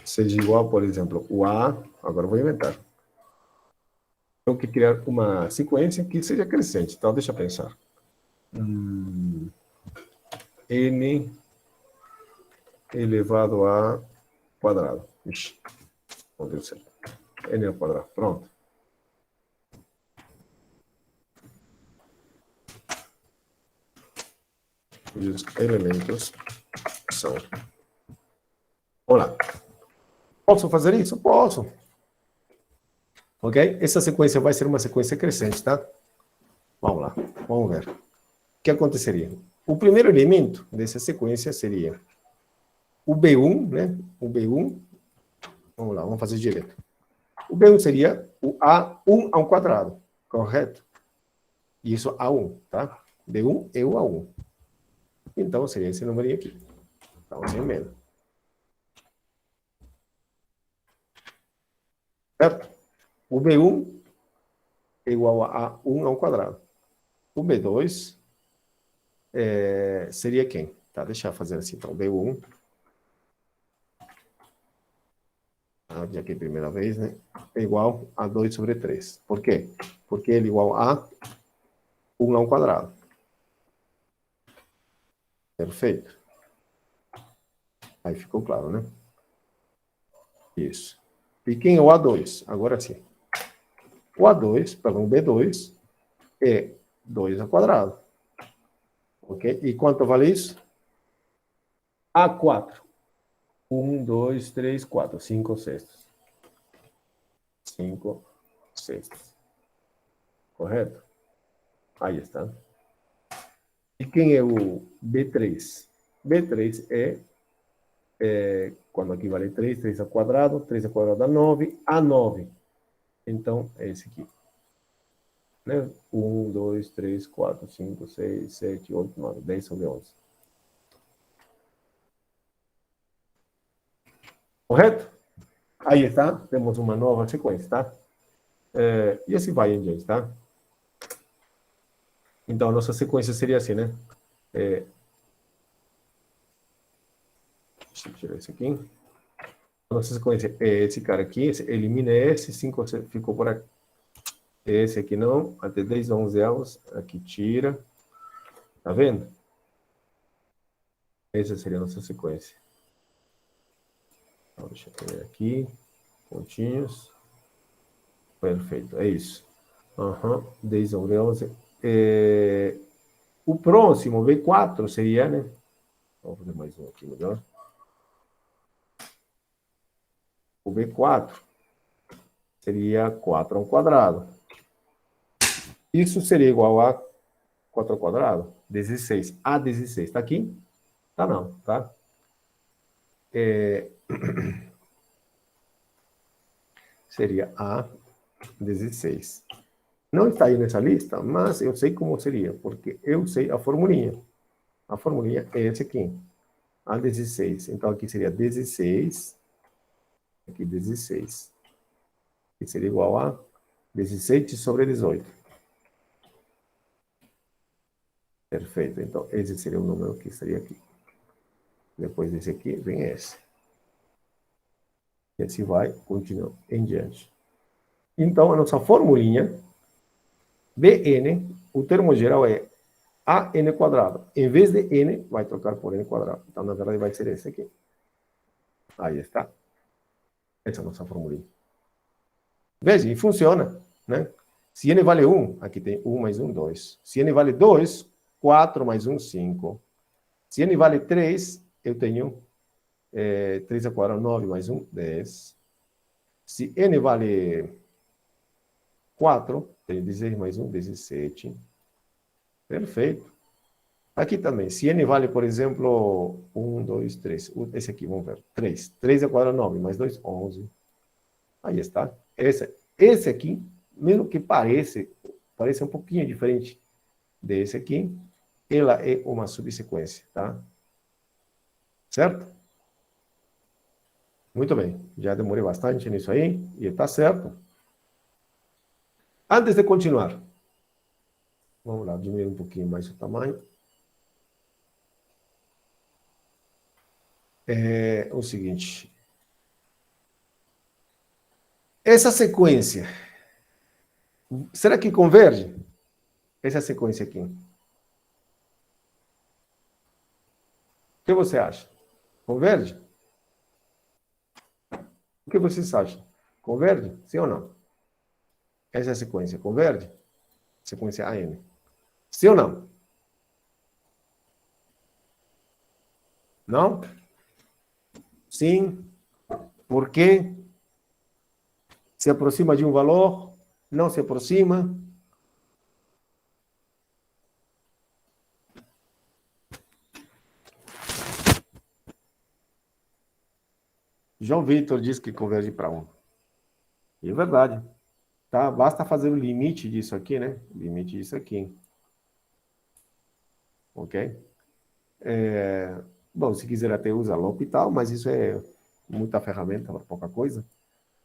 seja igual, por exemplo, o A, agora eu vou inventar. Tenho que criar uma sequência que seja crescente, então deixa eu pensar. N elevado a quadrado. Ixi, não deu certo. N ao quadrado, pronto. E os elementos são... Vamos lá. Posso fazer isso? Posso. Ok? Essa sequência vai ser uma sequência crescente, tá? Vamos lá, vamos ver. O que aconteceria? O primeiro elemento dessa sequência seria o B1, né? O B1, vamos lá, vamos fazer direto. O B1 seria o A1 ao quadrado, correto? Isso A1, tá? B1 é o A1. Então, seria esse número aqui. Então, sem medo. Certo? O B1 é igual a A1 ao quadrado. O B2 seria quem? Tá, deixa eu fazer assim. Então, B1, já que é a primeira vez, né? É igual a 2 sobre 3. Por quê? Porque ele é igual a 1 ao quadrado. Perfeito. Aí ficou claro, né? Isso. E quem é o A2? Agora sim. O A2, perdão, o B2 é 2 ao quadrado. Ok? E quanto vale isso? A4. 1, 2, 3, 4. 5 sextos. 5 sextos. Correto? Aí está. E quem é o B3? B3 quando aqui vale 3, 3 ao quadrado, 3 ao quadrado dá 9, A9. Então, é esse aqui. Né? 1, 2, 3, 4, 5, 6, 7, 8, 9, 10 sobre 11. Correto? Aí está, temos uma nova sequência, tá? E assim vai em diante, tá? Então, a nossa sequência seria assim, né? Deixa eu tirar isso aqui. A nossa sequência é esse cara aqui, elimina esse, 5 ficou por aqui. Esse aqui não, até 10, 11 avos, aqui tira. Tá vendo? Essa seria a nossa sequência. Então, deixa eu ver aqui, pontinhos. Perfeito, é isso. 10, 11. O próximo, V4, seria, né? Vamos fazer mais um aqui, melhor. O B4 seria 4 ao quadrado. Isso seria igual a 4 ao quadrado? 16. A16. Está aqui? Tá não, tá? Seria A16. Não está aí nessa lista, mas eu sei como seria, porque eu sei a formulinha. A formulinha é essa aqui. A16. Então, aqui seria 16. Aqui, 16. Que seria igual a 17 sobre 18. Perfeito. Então, esse seria o número que estaria aqui. Depois desse aqui, vem esse. E assim vai, continua em diante. Então, a nossa formulinha, Bn, o termo geral é AN quadrado. Em vez de N, vai trocar por N quadrado. Então, na verdade, vai ser esse aqui. Aí está. Essa é a nossa formulinha. Veja, e funciona, né? Se N vale 1, aqui tem 1 mais 1, 2. Se N vale 2, 4 mais 1, 5. Se N vale 3, eu tenho 3 ao quadrado, 9 mais 1, 10. Se N vale 4, tenho 16 mais 1, 17. Perfeito. Aqui também, se N vale, por exemplo, 1, 2, 3. Esse aqui, vamos ver. 3. 3 ao quadrado, 9 mais 2, 11. Aí está. Esse aqui, mesmo que pareça um pouquinho diferente desse aqui, ela é uma subsequência, tá? Certo? Muito bem. Já demorei bastante nisso aí, e está certo. Antes de continuar, vamos lá, diminuir um pouquinho mais o tamanho. É o seguinte. Essa sequência, será que converge? Essa sequência aqui. O que você acha? Converge? O que vocês acham? Converge? Sim ou não? Essa sequência converge? Sequência AM. Sim ou não? Não? Sim. Por quê? Se aproxima de um valor? Não se aproxima? João Vitor diz que converge para 1. E é verdade. Tá? Basta fazer o limite disso aqui, né? Limite disso aqui. Ok? Bom, se quiser até usar loop e tal, mas isso é muita ferramenta, pouca coisa.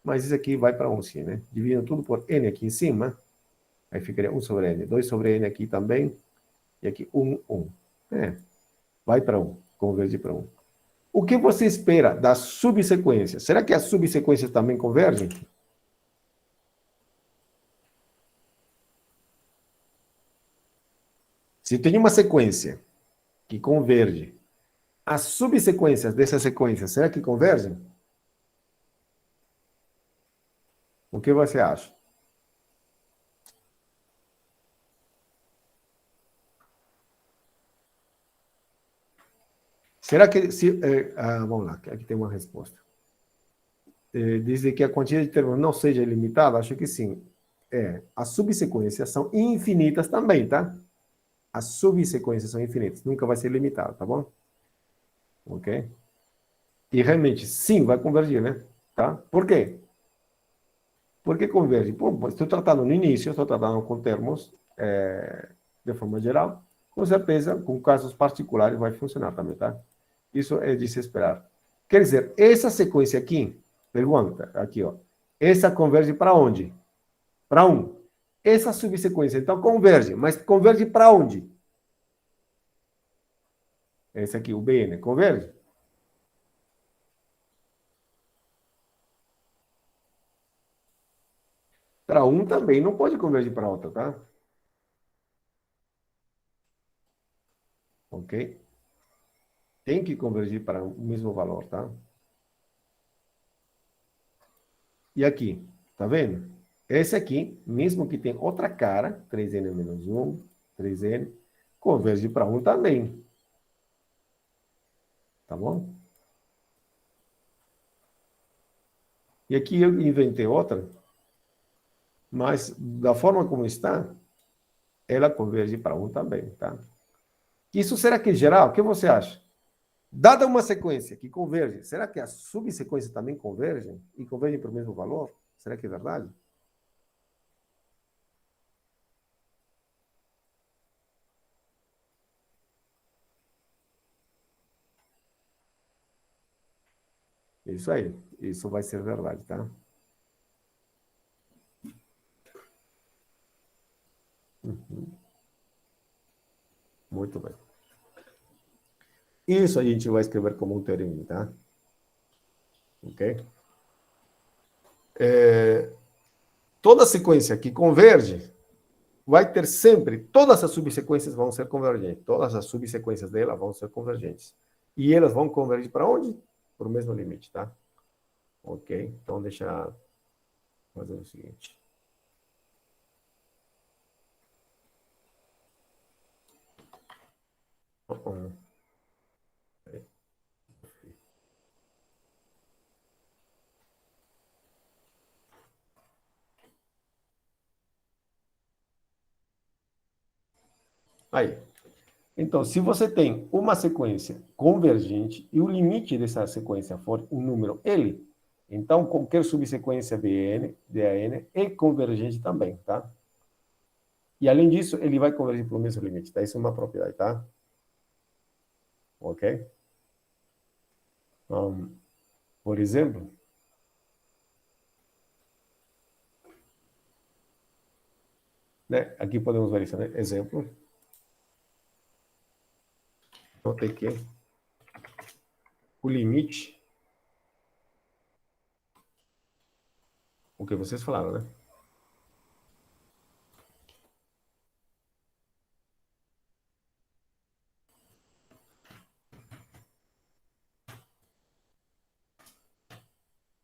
Mas isso aqui vai para 1 sim, né? Dividindo tudo por n aqui em cima, aí ficaria 1 sobre n. 2 sobre n aqui também, e aqui 1, 1. Vai para 1, converge para 1. O que você espera das subsequências? Será que as subsequências também convergem? Se tem uma sequência que converge, as subsequências dessa sequência, será que convergem? O que você acha? Será que... vamos lá, aqui tem uma resposta. Dizem que a quantidade de termos não seja ilimitada? Acho que sim. As subsequências são infinitas também, tá? As subsequências são infinitas. Nunca vai ser limitado, tá bom? Ok? E realmente, sim, vai convergir, né? Tá? Por quê? Por que converge? Pô, estou tratando no início, estou tratando com termos de forma geral. Com certeza, com casos particulares vai funcionar também, tá? Isso é de se esperar. Quer dizer, essa sequência aqui, pergunta, aqui, ó. Essa converge para onde? Para 1. Essa subsequência, então, converge. Mas converge para onde? Esse aqui, o BN, converge? Para 1 também não pode convergir para outra, tá? Ok? Tem que convergir para o mesmo valor, tá? E aqui, tá vendo? Esse aqui, mesmo que tem outra cara, 3n menos 1, 3n, converge para 1 também. Tá bom? E aqui eu inventei outra, mas da forma como está, ela converge para 1 também, tá? Isso será que é geral? O que você acha? Dada uma sequência que converge, será que as subsequências também convergem? E convergem para o mesmo valor? Será que é verdade? Isso aí. Isso vai ser verdade, tá? Muito bem. Isso a gente vai escrever como um teorema, tá? Ok? Toda sequência que converge vai ter sempre, todas as subsequências vão ser convergentes. Todas as subsequências dela vão ser convergentes. E elas vão convergir para onde? Para o mesmo limite, tá? Ok? Então, deixa eu fazer o seguinte. Aí. Então, se você tem uma sequência convergente e o limite dessa sequência for um número L, então qualquer subsequência Bn, Dan é convergente também, tá? E além disso, ele vai convergir para o mesmo limite, tá? Isso é uma propriedade, tá? Ok? Por exemplo, né? Aqui podemos ver isso, né? Exemplo. Notei que o limite, o que vocês falaram, né?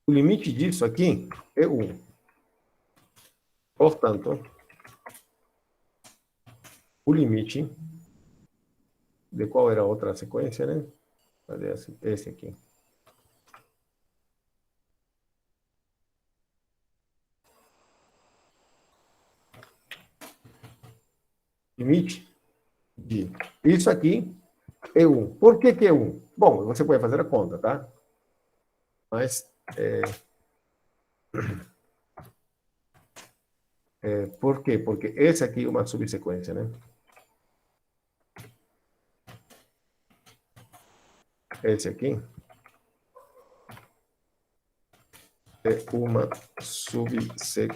O limite disso aqui é 1. Portanto, o limite de qual era a outra sequência, né? Cadê esse aqui? Limite de isso aqui é 1. Por que que é 1? Bom, você pode fazer a conta, tá? Mas, por quê? Porque esse aqui é uma subsequência, né? Esse aqui é uma subsequência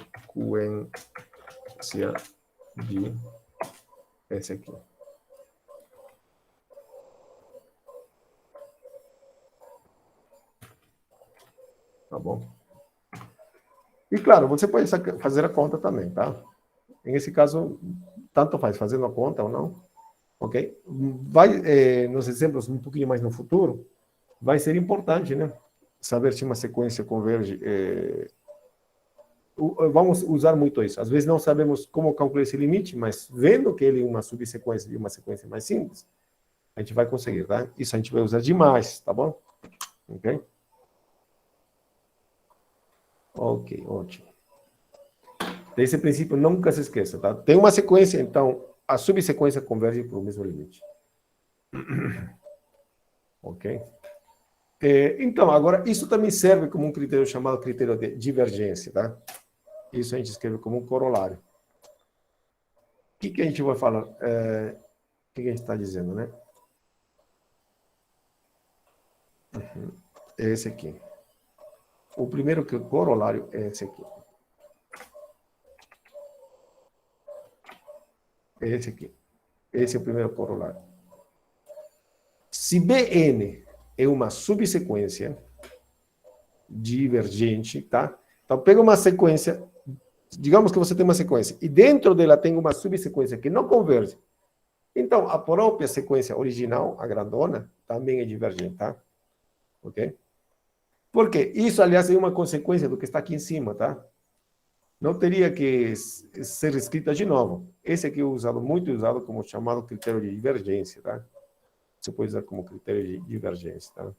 de esse aqui. Tá bom? E, claro, você pode fazer a conta também, tá? Nesse caso, tanto faz fazendo a conta ou não, ok? Vai, nos exemplos um pouquinho mais no futuro, vai ser importante, né? Saber se uma sequência converge. Vamos usar muito isso. Às vezes não sabemos como calcular esse limite, mas vendo que ele é uma subsequência de uma sequência mais simples, a gente vai conseguir, tá? Isso a gente vai usar demais, tá bom? Ok? Ok, ótimo. Desse princípio, nunca se esqueça, tá? Tem uma sequência, então a subsequência converge para o mesmo limite. Ok? Então, agora, isso também serve como um critério chamado critério de divergência, tá? Isso a gente escreve como um corolário. O que a gente vai falar? O que a gente está dizendo, né? É esse aqui. O primeiro que o corolário é esse aqui. É esse aqui. Esse é o primeiro corolário. Se Bn é uma subsequência divergente, tá? Então, pega uma sequência, digamos que você tem uma sequência, e dentro dela tem uma subsequência que não converge. Então, a própria sequência original, a grandona, também é divergente, tá? Ok? Porque isso, aliás, é uma consequência do que está aqui em cima, tá? Não teria que ser escrita de novo. Esse aqui é usado, muito usado como chamado critério de divergência, tá? Você pode usar como critério de divergência, tá?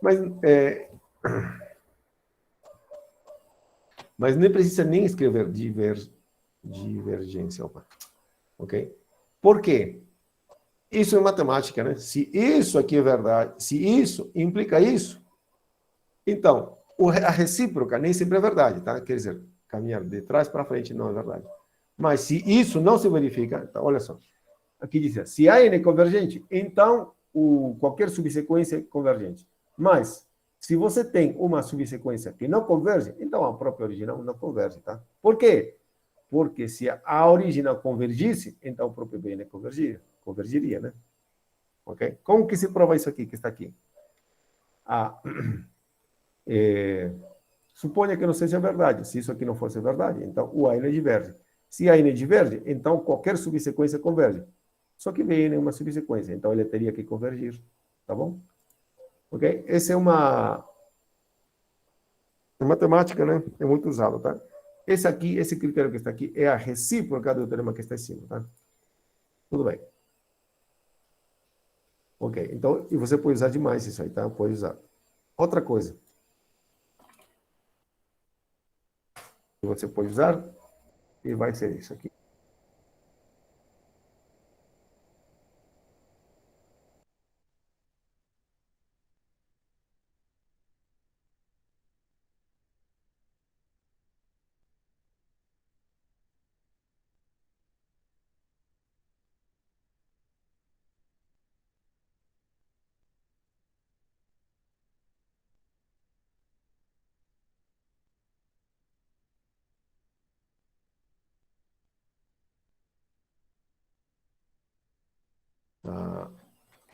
Mas, mas nem precisa nem escrever divergência, opa. Ok? Por quê? Isso é matemática, né? Se isso aqui é verdade, se isso implica isso, então, a recíproca nem sempre é verdade, tá? Quer dizer, caminhar de trás para frente não é verdade. Mas se isso não se verifica, então, olha só. Aqui diz, se a n é convergente, então qualquer subsequência é convergente. Mas, se você tem uma subsequência que não converge, então a própria original não converge, tá? Por quê? Porque se a original convergisse, então o próprio bn convergiria, né? Ok? Como que se prova isso aqui, que está aqui? Suponha que não seja verdade. Se isso aqui não fosse verdade, então o AN diverge. Se a AN diverge, então qualquer subsequência converge. Só que Bn é uma subsequência, então ele teria que convergir. Tá bom? Ok? Essa é uma matemática, né? É muito usado, tá? Esse aqui, esse critério que está aqui, é a recíproca do teorema que está em cima, tá? Tudo bem. Ok, então, e você pode usar demais isso aí, tá? Pode usar. Outra coisa que você pode usar, e vai ser isso aqui.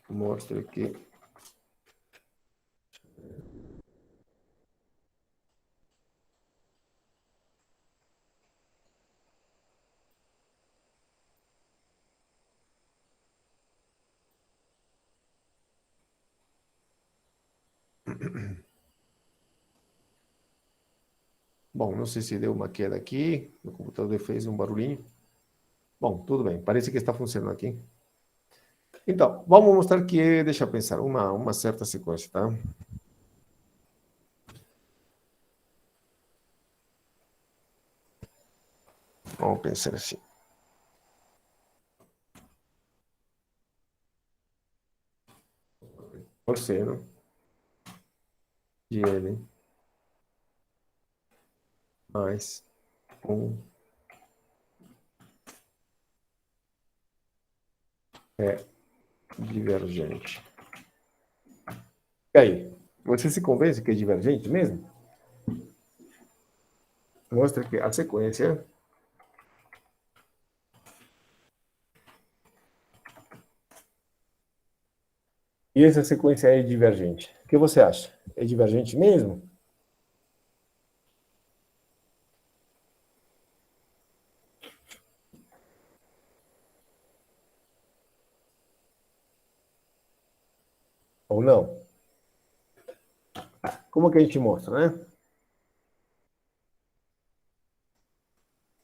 Mostra aqui. Bom, não sei se deu uma queda aqui, o computador fez um barulhinho. Bom, tudo bem, parece que está funcionando aqui. Então, vamos mostrar que, deixa eu pensar, uma certa sequência, tá? Vamos pensar assim. Cosseno de N mais 1 é divergente. E aí? Você se convence que é divergente mesmo? Mostra que a sequência e essa sequência é divergente. O que você acha? É divergente mesmo? Ou não? Como que a gente mostra, né?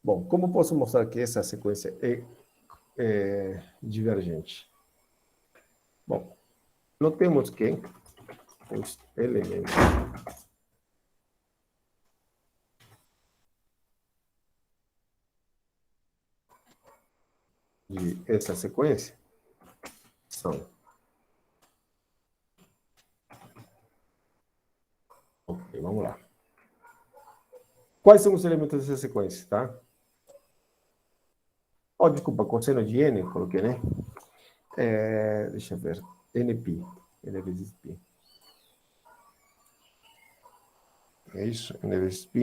Bom, como posso mostrar que essa sequência é divergente? Bom, notemos que os elementos de essa sequência são... Ok, vamos lá. Quais são os elementos dessa sequência, tá? Oh, desculpa, cosseno de n, coloquei, né? Deixa eu ver. NP. N vezes π. É isso? N vezes π.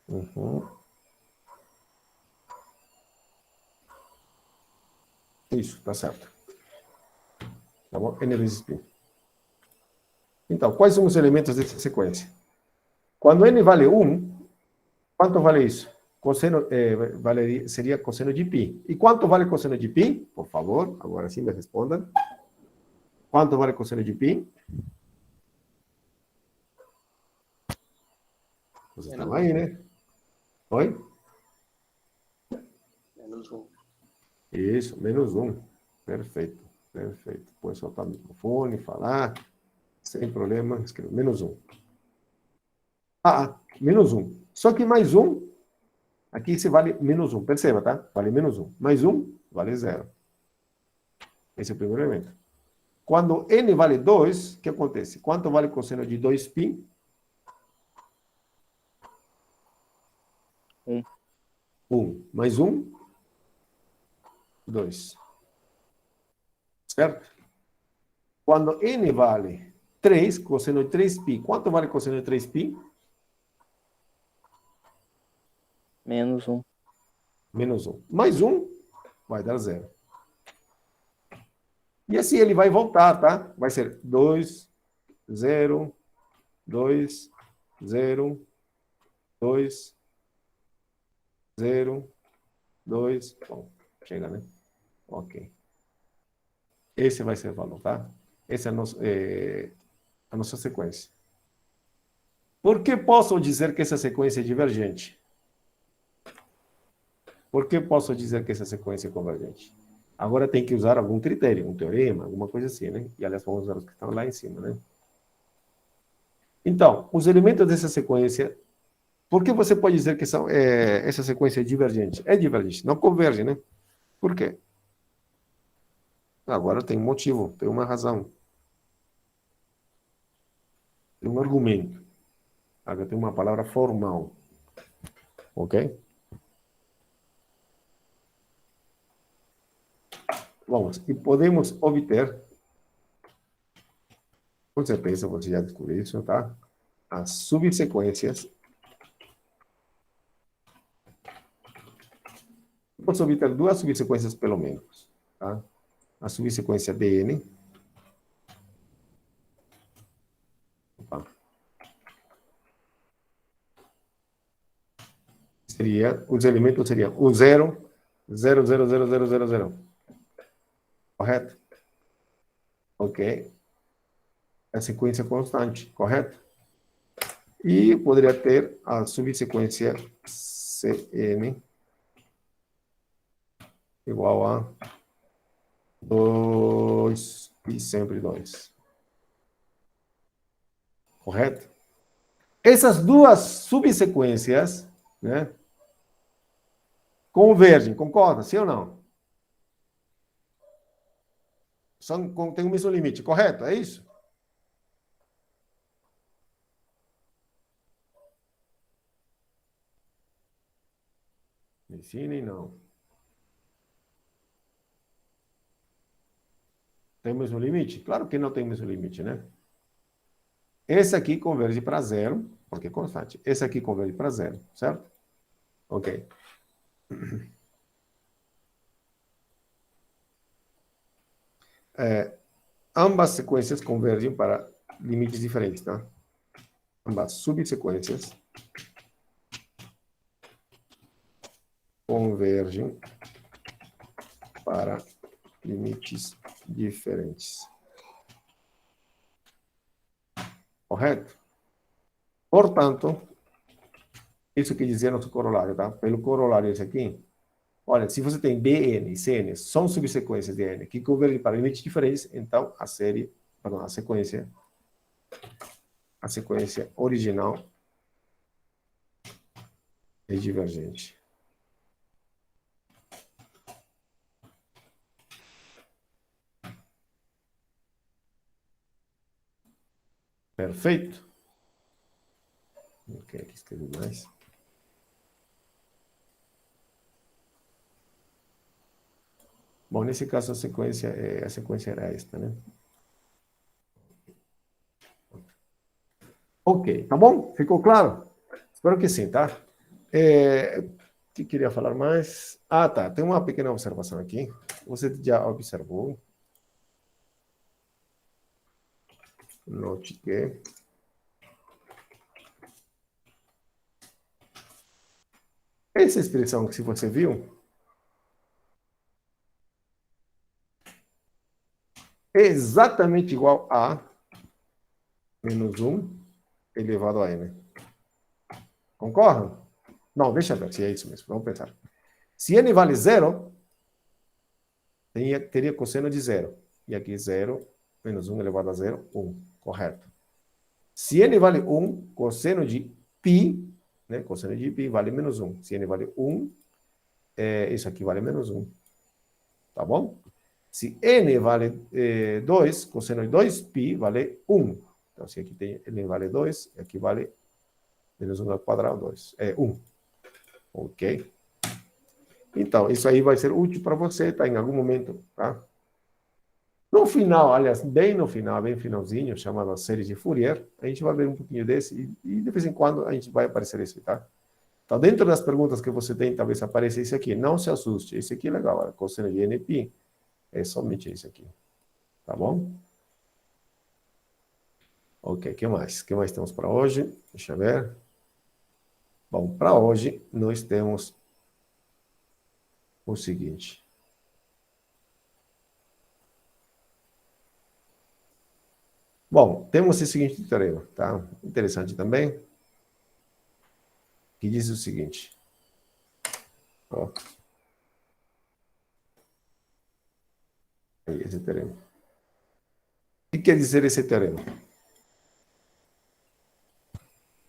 Uhum. Isso, tá certo. Tá bom? N vezes π. Então, quais são os elementos dessa sequência? Quando n vale 1, quanto vale isso? Cosseno, seria cosseno de π. E quanto vale cosseno de π? Por favor, agora sim me responda. Quanto vale cosseno de π? Você estava aí, né? Oi? Menos 1. Isso, menos 1. Perfeito, perfeito. Pode soltar o microfone, falar, sem problema. Escreve menos 1. Menos 1. Só que mais 1, aqui se vale menos 1. Perceba, tá? Vale menos 1. Mais 1, vale 0. Esse é o primeiro elemento. Quando n vale 2, o que acontece? Quanto vale cosseno de 2π? 1. 1. Mais 1? 2. Certo? Quando n vale 3, cosseno de 3π. Quanto vale cosseno de 3π? Menos 1. Menos 1. Mais 1 vai dar 0. E assim ele vai voltar, tá? Vai ser 2, 0, 2, 0, 2, 0, 2. Bom, chega, né? Ok. Esse vai ser o valor, tá? Essa é a nossa sequência. Por que posso dizer que essa sequência é divergente? Por que posso dizer que essa sequência é convergente? Agora tem que usar algum critério, um teorema, alguma coisa assim, né? E, aliás, vamos usar os que estão lá em cima, né? Então, os elementos dessa sequência, por que você pode dizer que essa sequência é divergente? É divergente, não converge, né? Por quê? Agora tem um motivo, tem uma razão. Tem um argumento. Agora tem uma palavra formal. Ok? Vamos, e podemos obter, com certeza você já descobriu isso, tá? As subsequências. Vamos obter duas subsequências, pelo menos. Tá? A subsequência dn. Opa. Os elementos seriam o 0, 0, 0, 0, 0, 0, 0. Correto? Ok. A sequência constante, correto? E poderia ter a subsequência Cn igual a 2 e sempre 2. Correto? Essas duas subsequências, né? convergem, concorda? Sim ou não? Tem o mesmo limite, correto? É isso? Ensinem, não. Tem o mesmo limite? Claro que não tem o mesmo limite, né? Esse aqui converge para zero, porque é constante. Esse aqui converge para zero, certo? Ok. Ambas sequências convergem para limites diferentes, tá? Ambas subsequências convergem para limites diferentes. Correto? Portanto, isso quer dizer nosso corolário, tá? Pelo corolário esse aqui, olha, se você tem Bn e Cn, são subsequências de N que convergem para limites diferentes, então a sequência original é divergente. Perfeito? Ok, aqui escrevi mais. Bom, nesse caso a sequência era esta, né? Ok, tá bom? Ficou claro? Espero que sim, tá? Que queria falar mais? Ah, tá. Tem uma pequena observação aqui. Você já observou? Note que essa expressão que se você viu é exatamente igual a menos 1 elevado a n. Concordam? Não, deixa eu ver se é isso mesmo. Vamos pensar. Se n vale zero, teria cosseno de zero. E aqui zero, menos 1 elevado a zero, 1. Correto. Se n vale 1, cosseno de π, né? Cosseno de π vale menos 1. Se n vale 1, isso aqui vale menos 1. Tá bom? Se n vale 2, cosseno de 2π vale 1. Então, se aqui tem n vale 2, aqui vale menos 1 ao quadrado, 2. É 1. Ok? Então, isso aí vai ser útil para você, tá? Em algum momento, tá? No final, aliás, bem no final, bem finalzinho, chamado a série de Fourier, a gente vai ver um pouquinho desse e de vez em quando a gente vai aparecer isso, tá? Então, dentro das perguntas que você tem, talvez apareça esse aqui. Não se assuste, esse aqui é legal, a cosseno de NP é somente esse aqui, tá bom? Ok, o que mais? O que mais temos para hoje? Deixa eu ver. Bom, para hoje nós temos o seguinte. Bom, temos esse seguinte teorema, tá? Interessante também, que diz o seguinte. Ó. Aí, esse teorema. O que quer dizer esse teorema?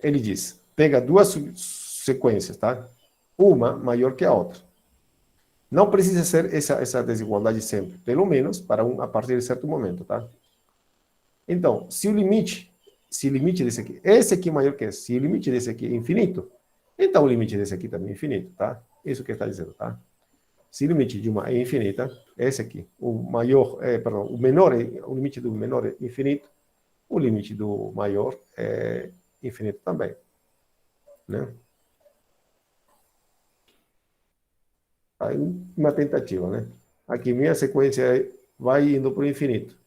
Ele diz, pega duas sequências, tá? Uma maior que a outra. Não precisa ser essa desigualdade sempre, pelo menos para a partir de certo momento, tá? Então, se o limite desse aqui, esse aqui é maior que esse, se o limite desse aqui é infinito, então o limite desse aqui também é infinito, tá? Isso que está dizendo, tá? Se o limite de uma é infinita, esse aqui, o menor, o limite do menor é infinito, o limite do maior é infinito também, né? Aí uma tentativa, né? Aqui minha sequência vai indo para o infinito.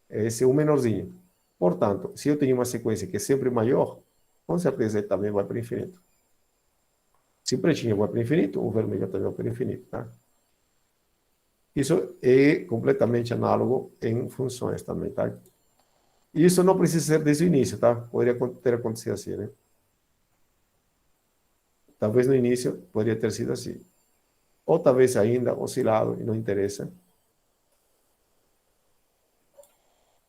Esse é o menorzinho. Portanto, se eu tenho uma sequência que é sempre maior, com certeza ele também vai para o infinito. Se o pretinho vai para o infinito, o vermelho também vai para o infinito, tá? Isso é completamente análogo em funções também, tá? Isso não precisa ser desde o início, tá? Poderia ter acontecido assim, né? Talvez no início poderia ter sido assim. Ou talvez ainda oscilado, e não interessa.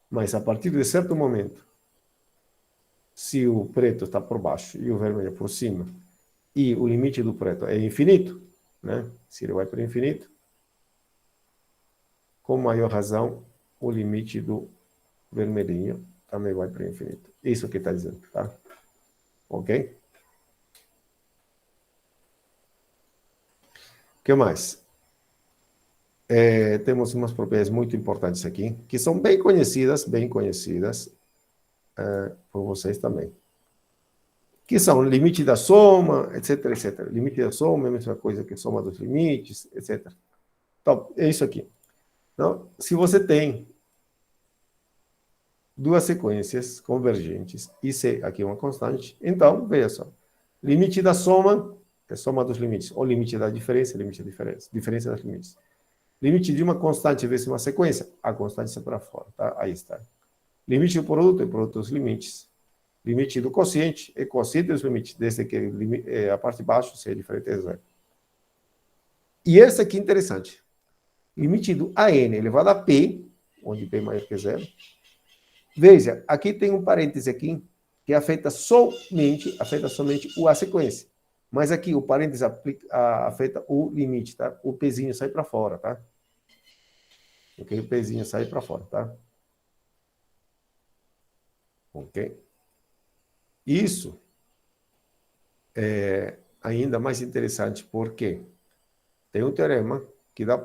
Mas a partir de certo momento, se o preto está por baixo e o vermelho por cima, e o limite do preto é infinito, né? Se ele vai para o infinito, com maior razão, o limite do vermelhinho também vai para o infinito. Isso que está dizendo, tá? Ok? O que mais? Temos umas propriedades muito importantes aqui, que são bem conhecidas por vocês também. Que são o limite da soma, etc, etc. Limite da soma é a mesma coisa que a soma dos limites, etc. Então, é isso aqui. Então, se você tem duas sequências convergentes, e C aqui é uma constante, então, veja só. Limite da soma é a soma dos limites, ou limite da diferença, limite da diferença, diferença dos limites. Limite de uma constante vezes uma sequência, a constante sai para fora, tá? Aí está. Limite do produto é produto dos limites. Limite do quociente é quociente dos limites, desde que a parte de baixo seja diferente de zero. E esse aqui é interessante. Limite do AN elevado a P, onde P é maior que zero. Veja, aqui tem um parêntese aqui, que afeta somente a sequência. Mas aqui o parêntese afeta o limite, tá? O Pzinho sai para fora, tá? Ok? O Pzinho sai para fora, tá? Ok? Isso é ainda mais interessante porque tem um teorema que dá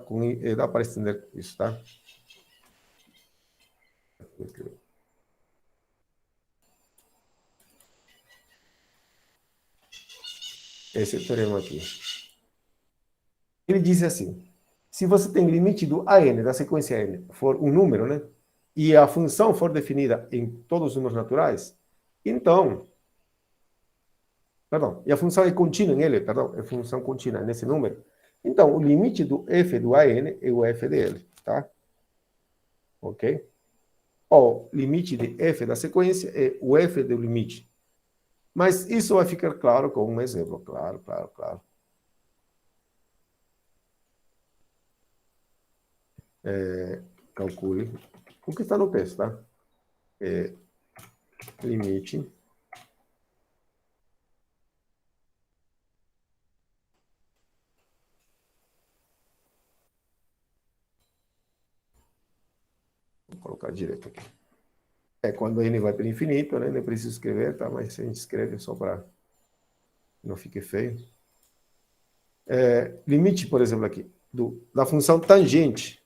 para estender isso, tá? Esse teorema aqui. Ele diz assim, se você tem limite do AN, da sequência N, for um número, né? E a função for definida em todos os números naturais, então... Perdão, e a função é contínua em L, perdão, é função contínua nesse número. Então, o limite do f do AN é o f de L, tá? Ok? O limite de f da sequência é o f do limite. Mas isso vai ficar claro com um exemplo. Claro, claro, claro. Calcule o que está no texto, tá? Limite vou colocar direito aqui. Quando n vai para o infinito, né? Não preciso escrever, tá? Mas a gente escreve só para não fique feio. Limite, por exemplo, aqui, da função tangente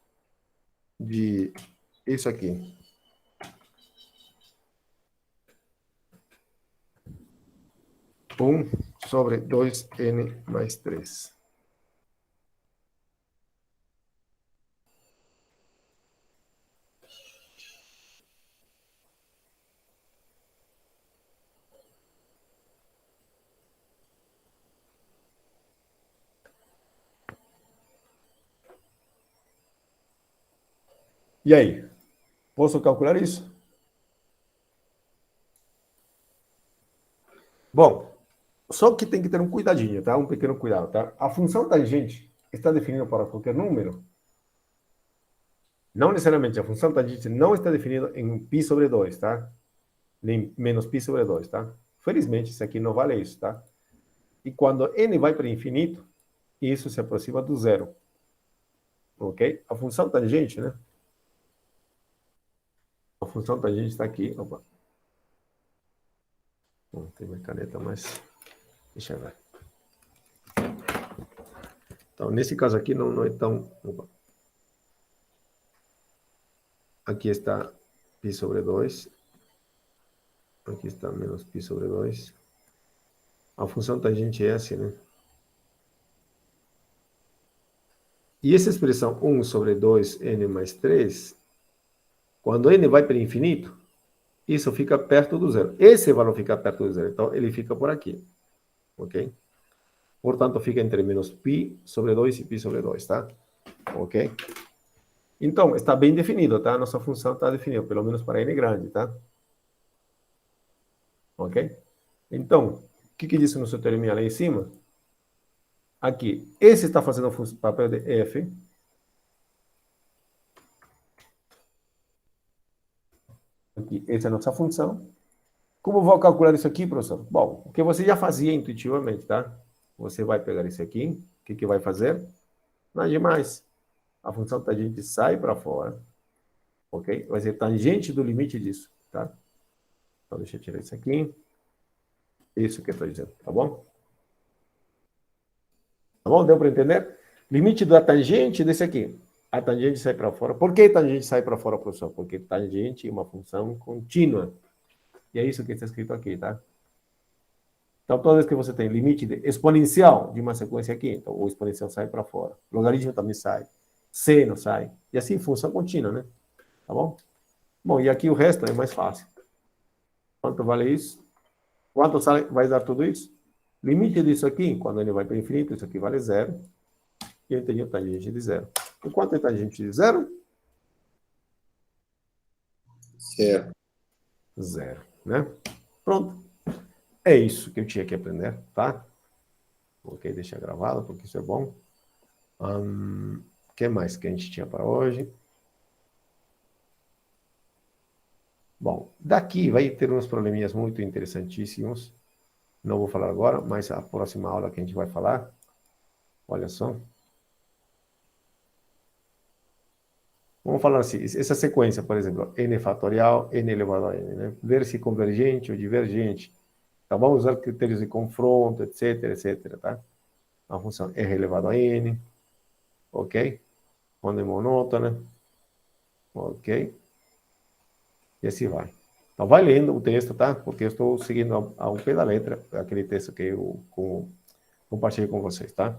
de isso aqui. Sobre 2n mais 3. E aí? Posso calcular isso? Bom, só que tem que ter um cuidadinho, tá? Um pequeno cuidado, tá? A função tangente está definida para qualquer número. Não necessariamente, a função tangente não está definida em π sobre 2, tá? Nem menos π sobre 2, tá? Felizmente, isso aqui não vale isso, tá? E quando n vai para infinito, isso se aproxima do zero. Ok? A função tangente, né? A função tangente está aqui. Opa. Não tem minha caneta, mas deixa eu ver. Então, nesse caso aqui, não é tão... Opa. Aqui está π sobre 2. Aqui está menos π sobre 2. A função tangente é essa, né? E essa expressão 1 sobre 2n mais 3, quando n vai para infinito, isso fica perto do zero. Esse valor fica perto do zero. Então, ele fica por aqui. Ok? Portanto, fica entre menos π sobre 2 e π sobre 2, tá? Ok? Então, está bem definido, tá? Nossa função está definida, pelo menos para n grande, tá? Ok? Então, o que diz no seu teorema lá em cima? Aqui, esse está fazendo o papel de f. Aqui, essa é a nossa função. Como vou calcular isso aqui, professor? Bom, o que você já fazia intuitivamente, tá? Você vai pegar isso aqui, que vai fazer? Nada demais. A função tangente sai para fora, ok? Vai ser tangente do limite disso, tá? Então, deixa eu tirar isso aqui. Isso que eu estou dizendo, tá bom? Tá bom? Deu para entender? Limite da tangente desse aqui. A tangente sai para fora. Por que tangente sai para fora, professor? Porque tangente é uma função contínua. E é isso que está escrito aqui, tá? Então, toda vez que você tem limite exponencial de uma sequência aqui, então o exponencial sai para fora. Logaritmo também sai. Seno sai. E assim, função contínua, né? Tá bom? Bom, e aqui o resto é mais fácil. Quanto vale isso? Quanto vai dar tudo isso? Limite disso aqui, quando ele vai para o infinito, isso aqui vale zero. E eu tenho tangente de zero. E quanto é tangente de zero? Certo. Zero, né? Pronto. É isso que eu tinha que aprender, tá? Ok, deixa gravado, porque isso é bom. O que mais que a gente tinha para hoje? Bom, daqui vai ter uns probleminhas muito interessantíssimos. Não vou falar agora, mas a próxima aula que a gente vai falar. Olha só. Vamos falar assim, essa sequência, por exemplo, n fatorial, n elevado a n, né? Ver se convergente ou divergente. Então, vamos usar critérios de confronto, etc, etc, tá? A função r elevado a n, ok? Quando é monótona, ok? E assim vai. Então, vai lendo o texto, tá? Porque eu estou seguindo ao pé da letra aquele texto que eu compartilhei com vocês, tá?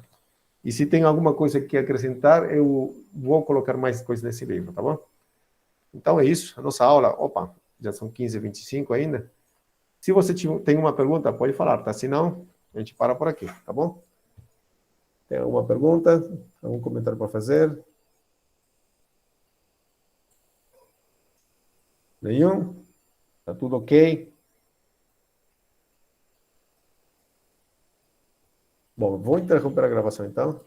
E se tem alguma coisa que acrescentar, eu vou colocar mais coisas nesse livro, tá bom? Então é isso, a nossa aula, opa, já são 15h25 ainda. Se você tem uma pergunta, pode falar, tá? Se não, a gente para por aqui, tá bom? Tem alguma pergunta? Algum comentário para fazer? Nenhum? Tá tudo ok? Bom, vou interromper a gravação então.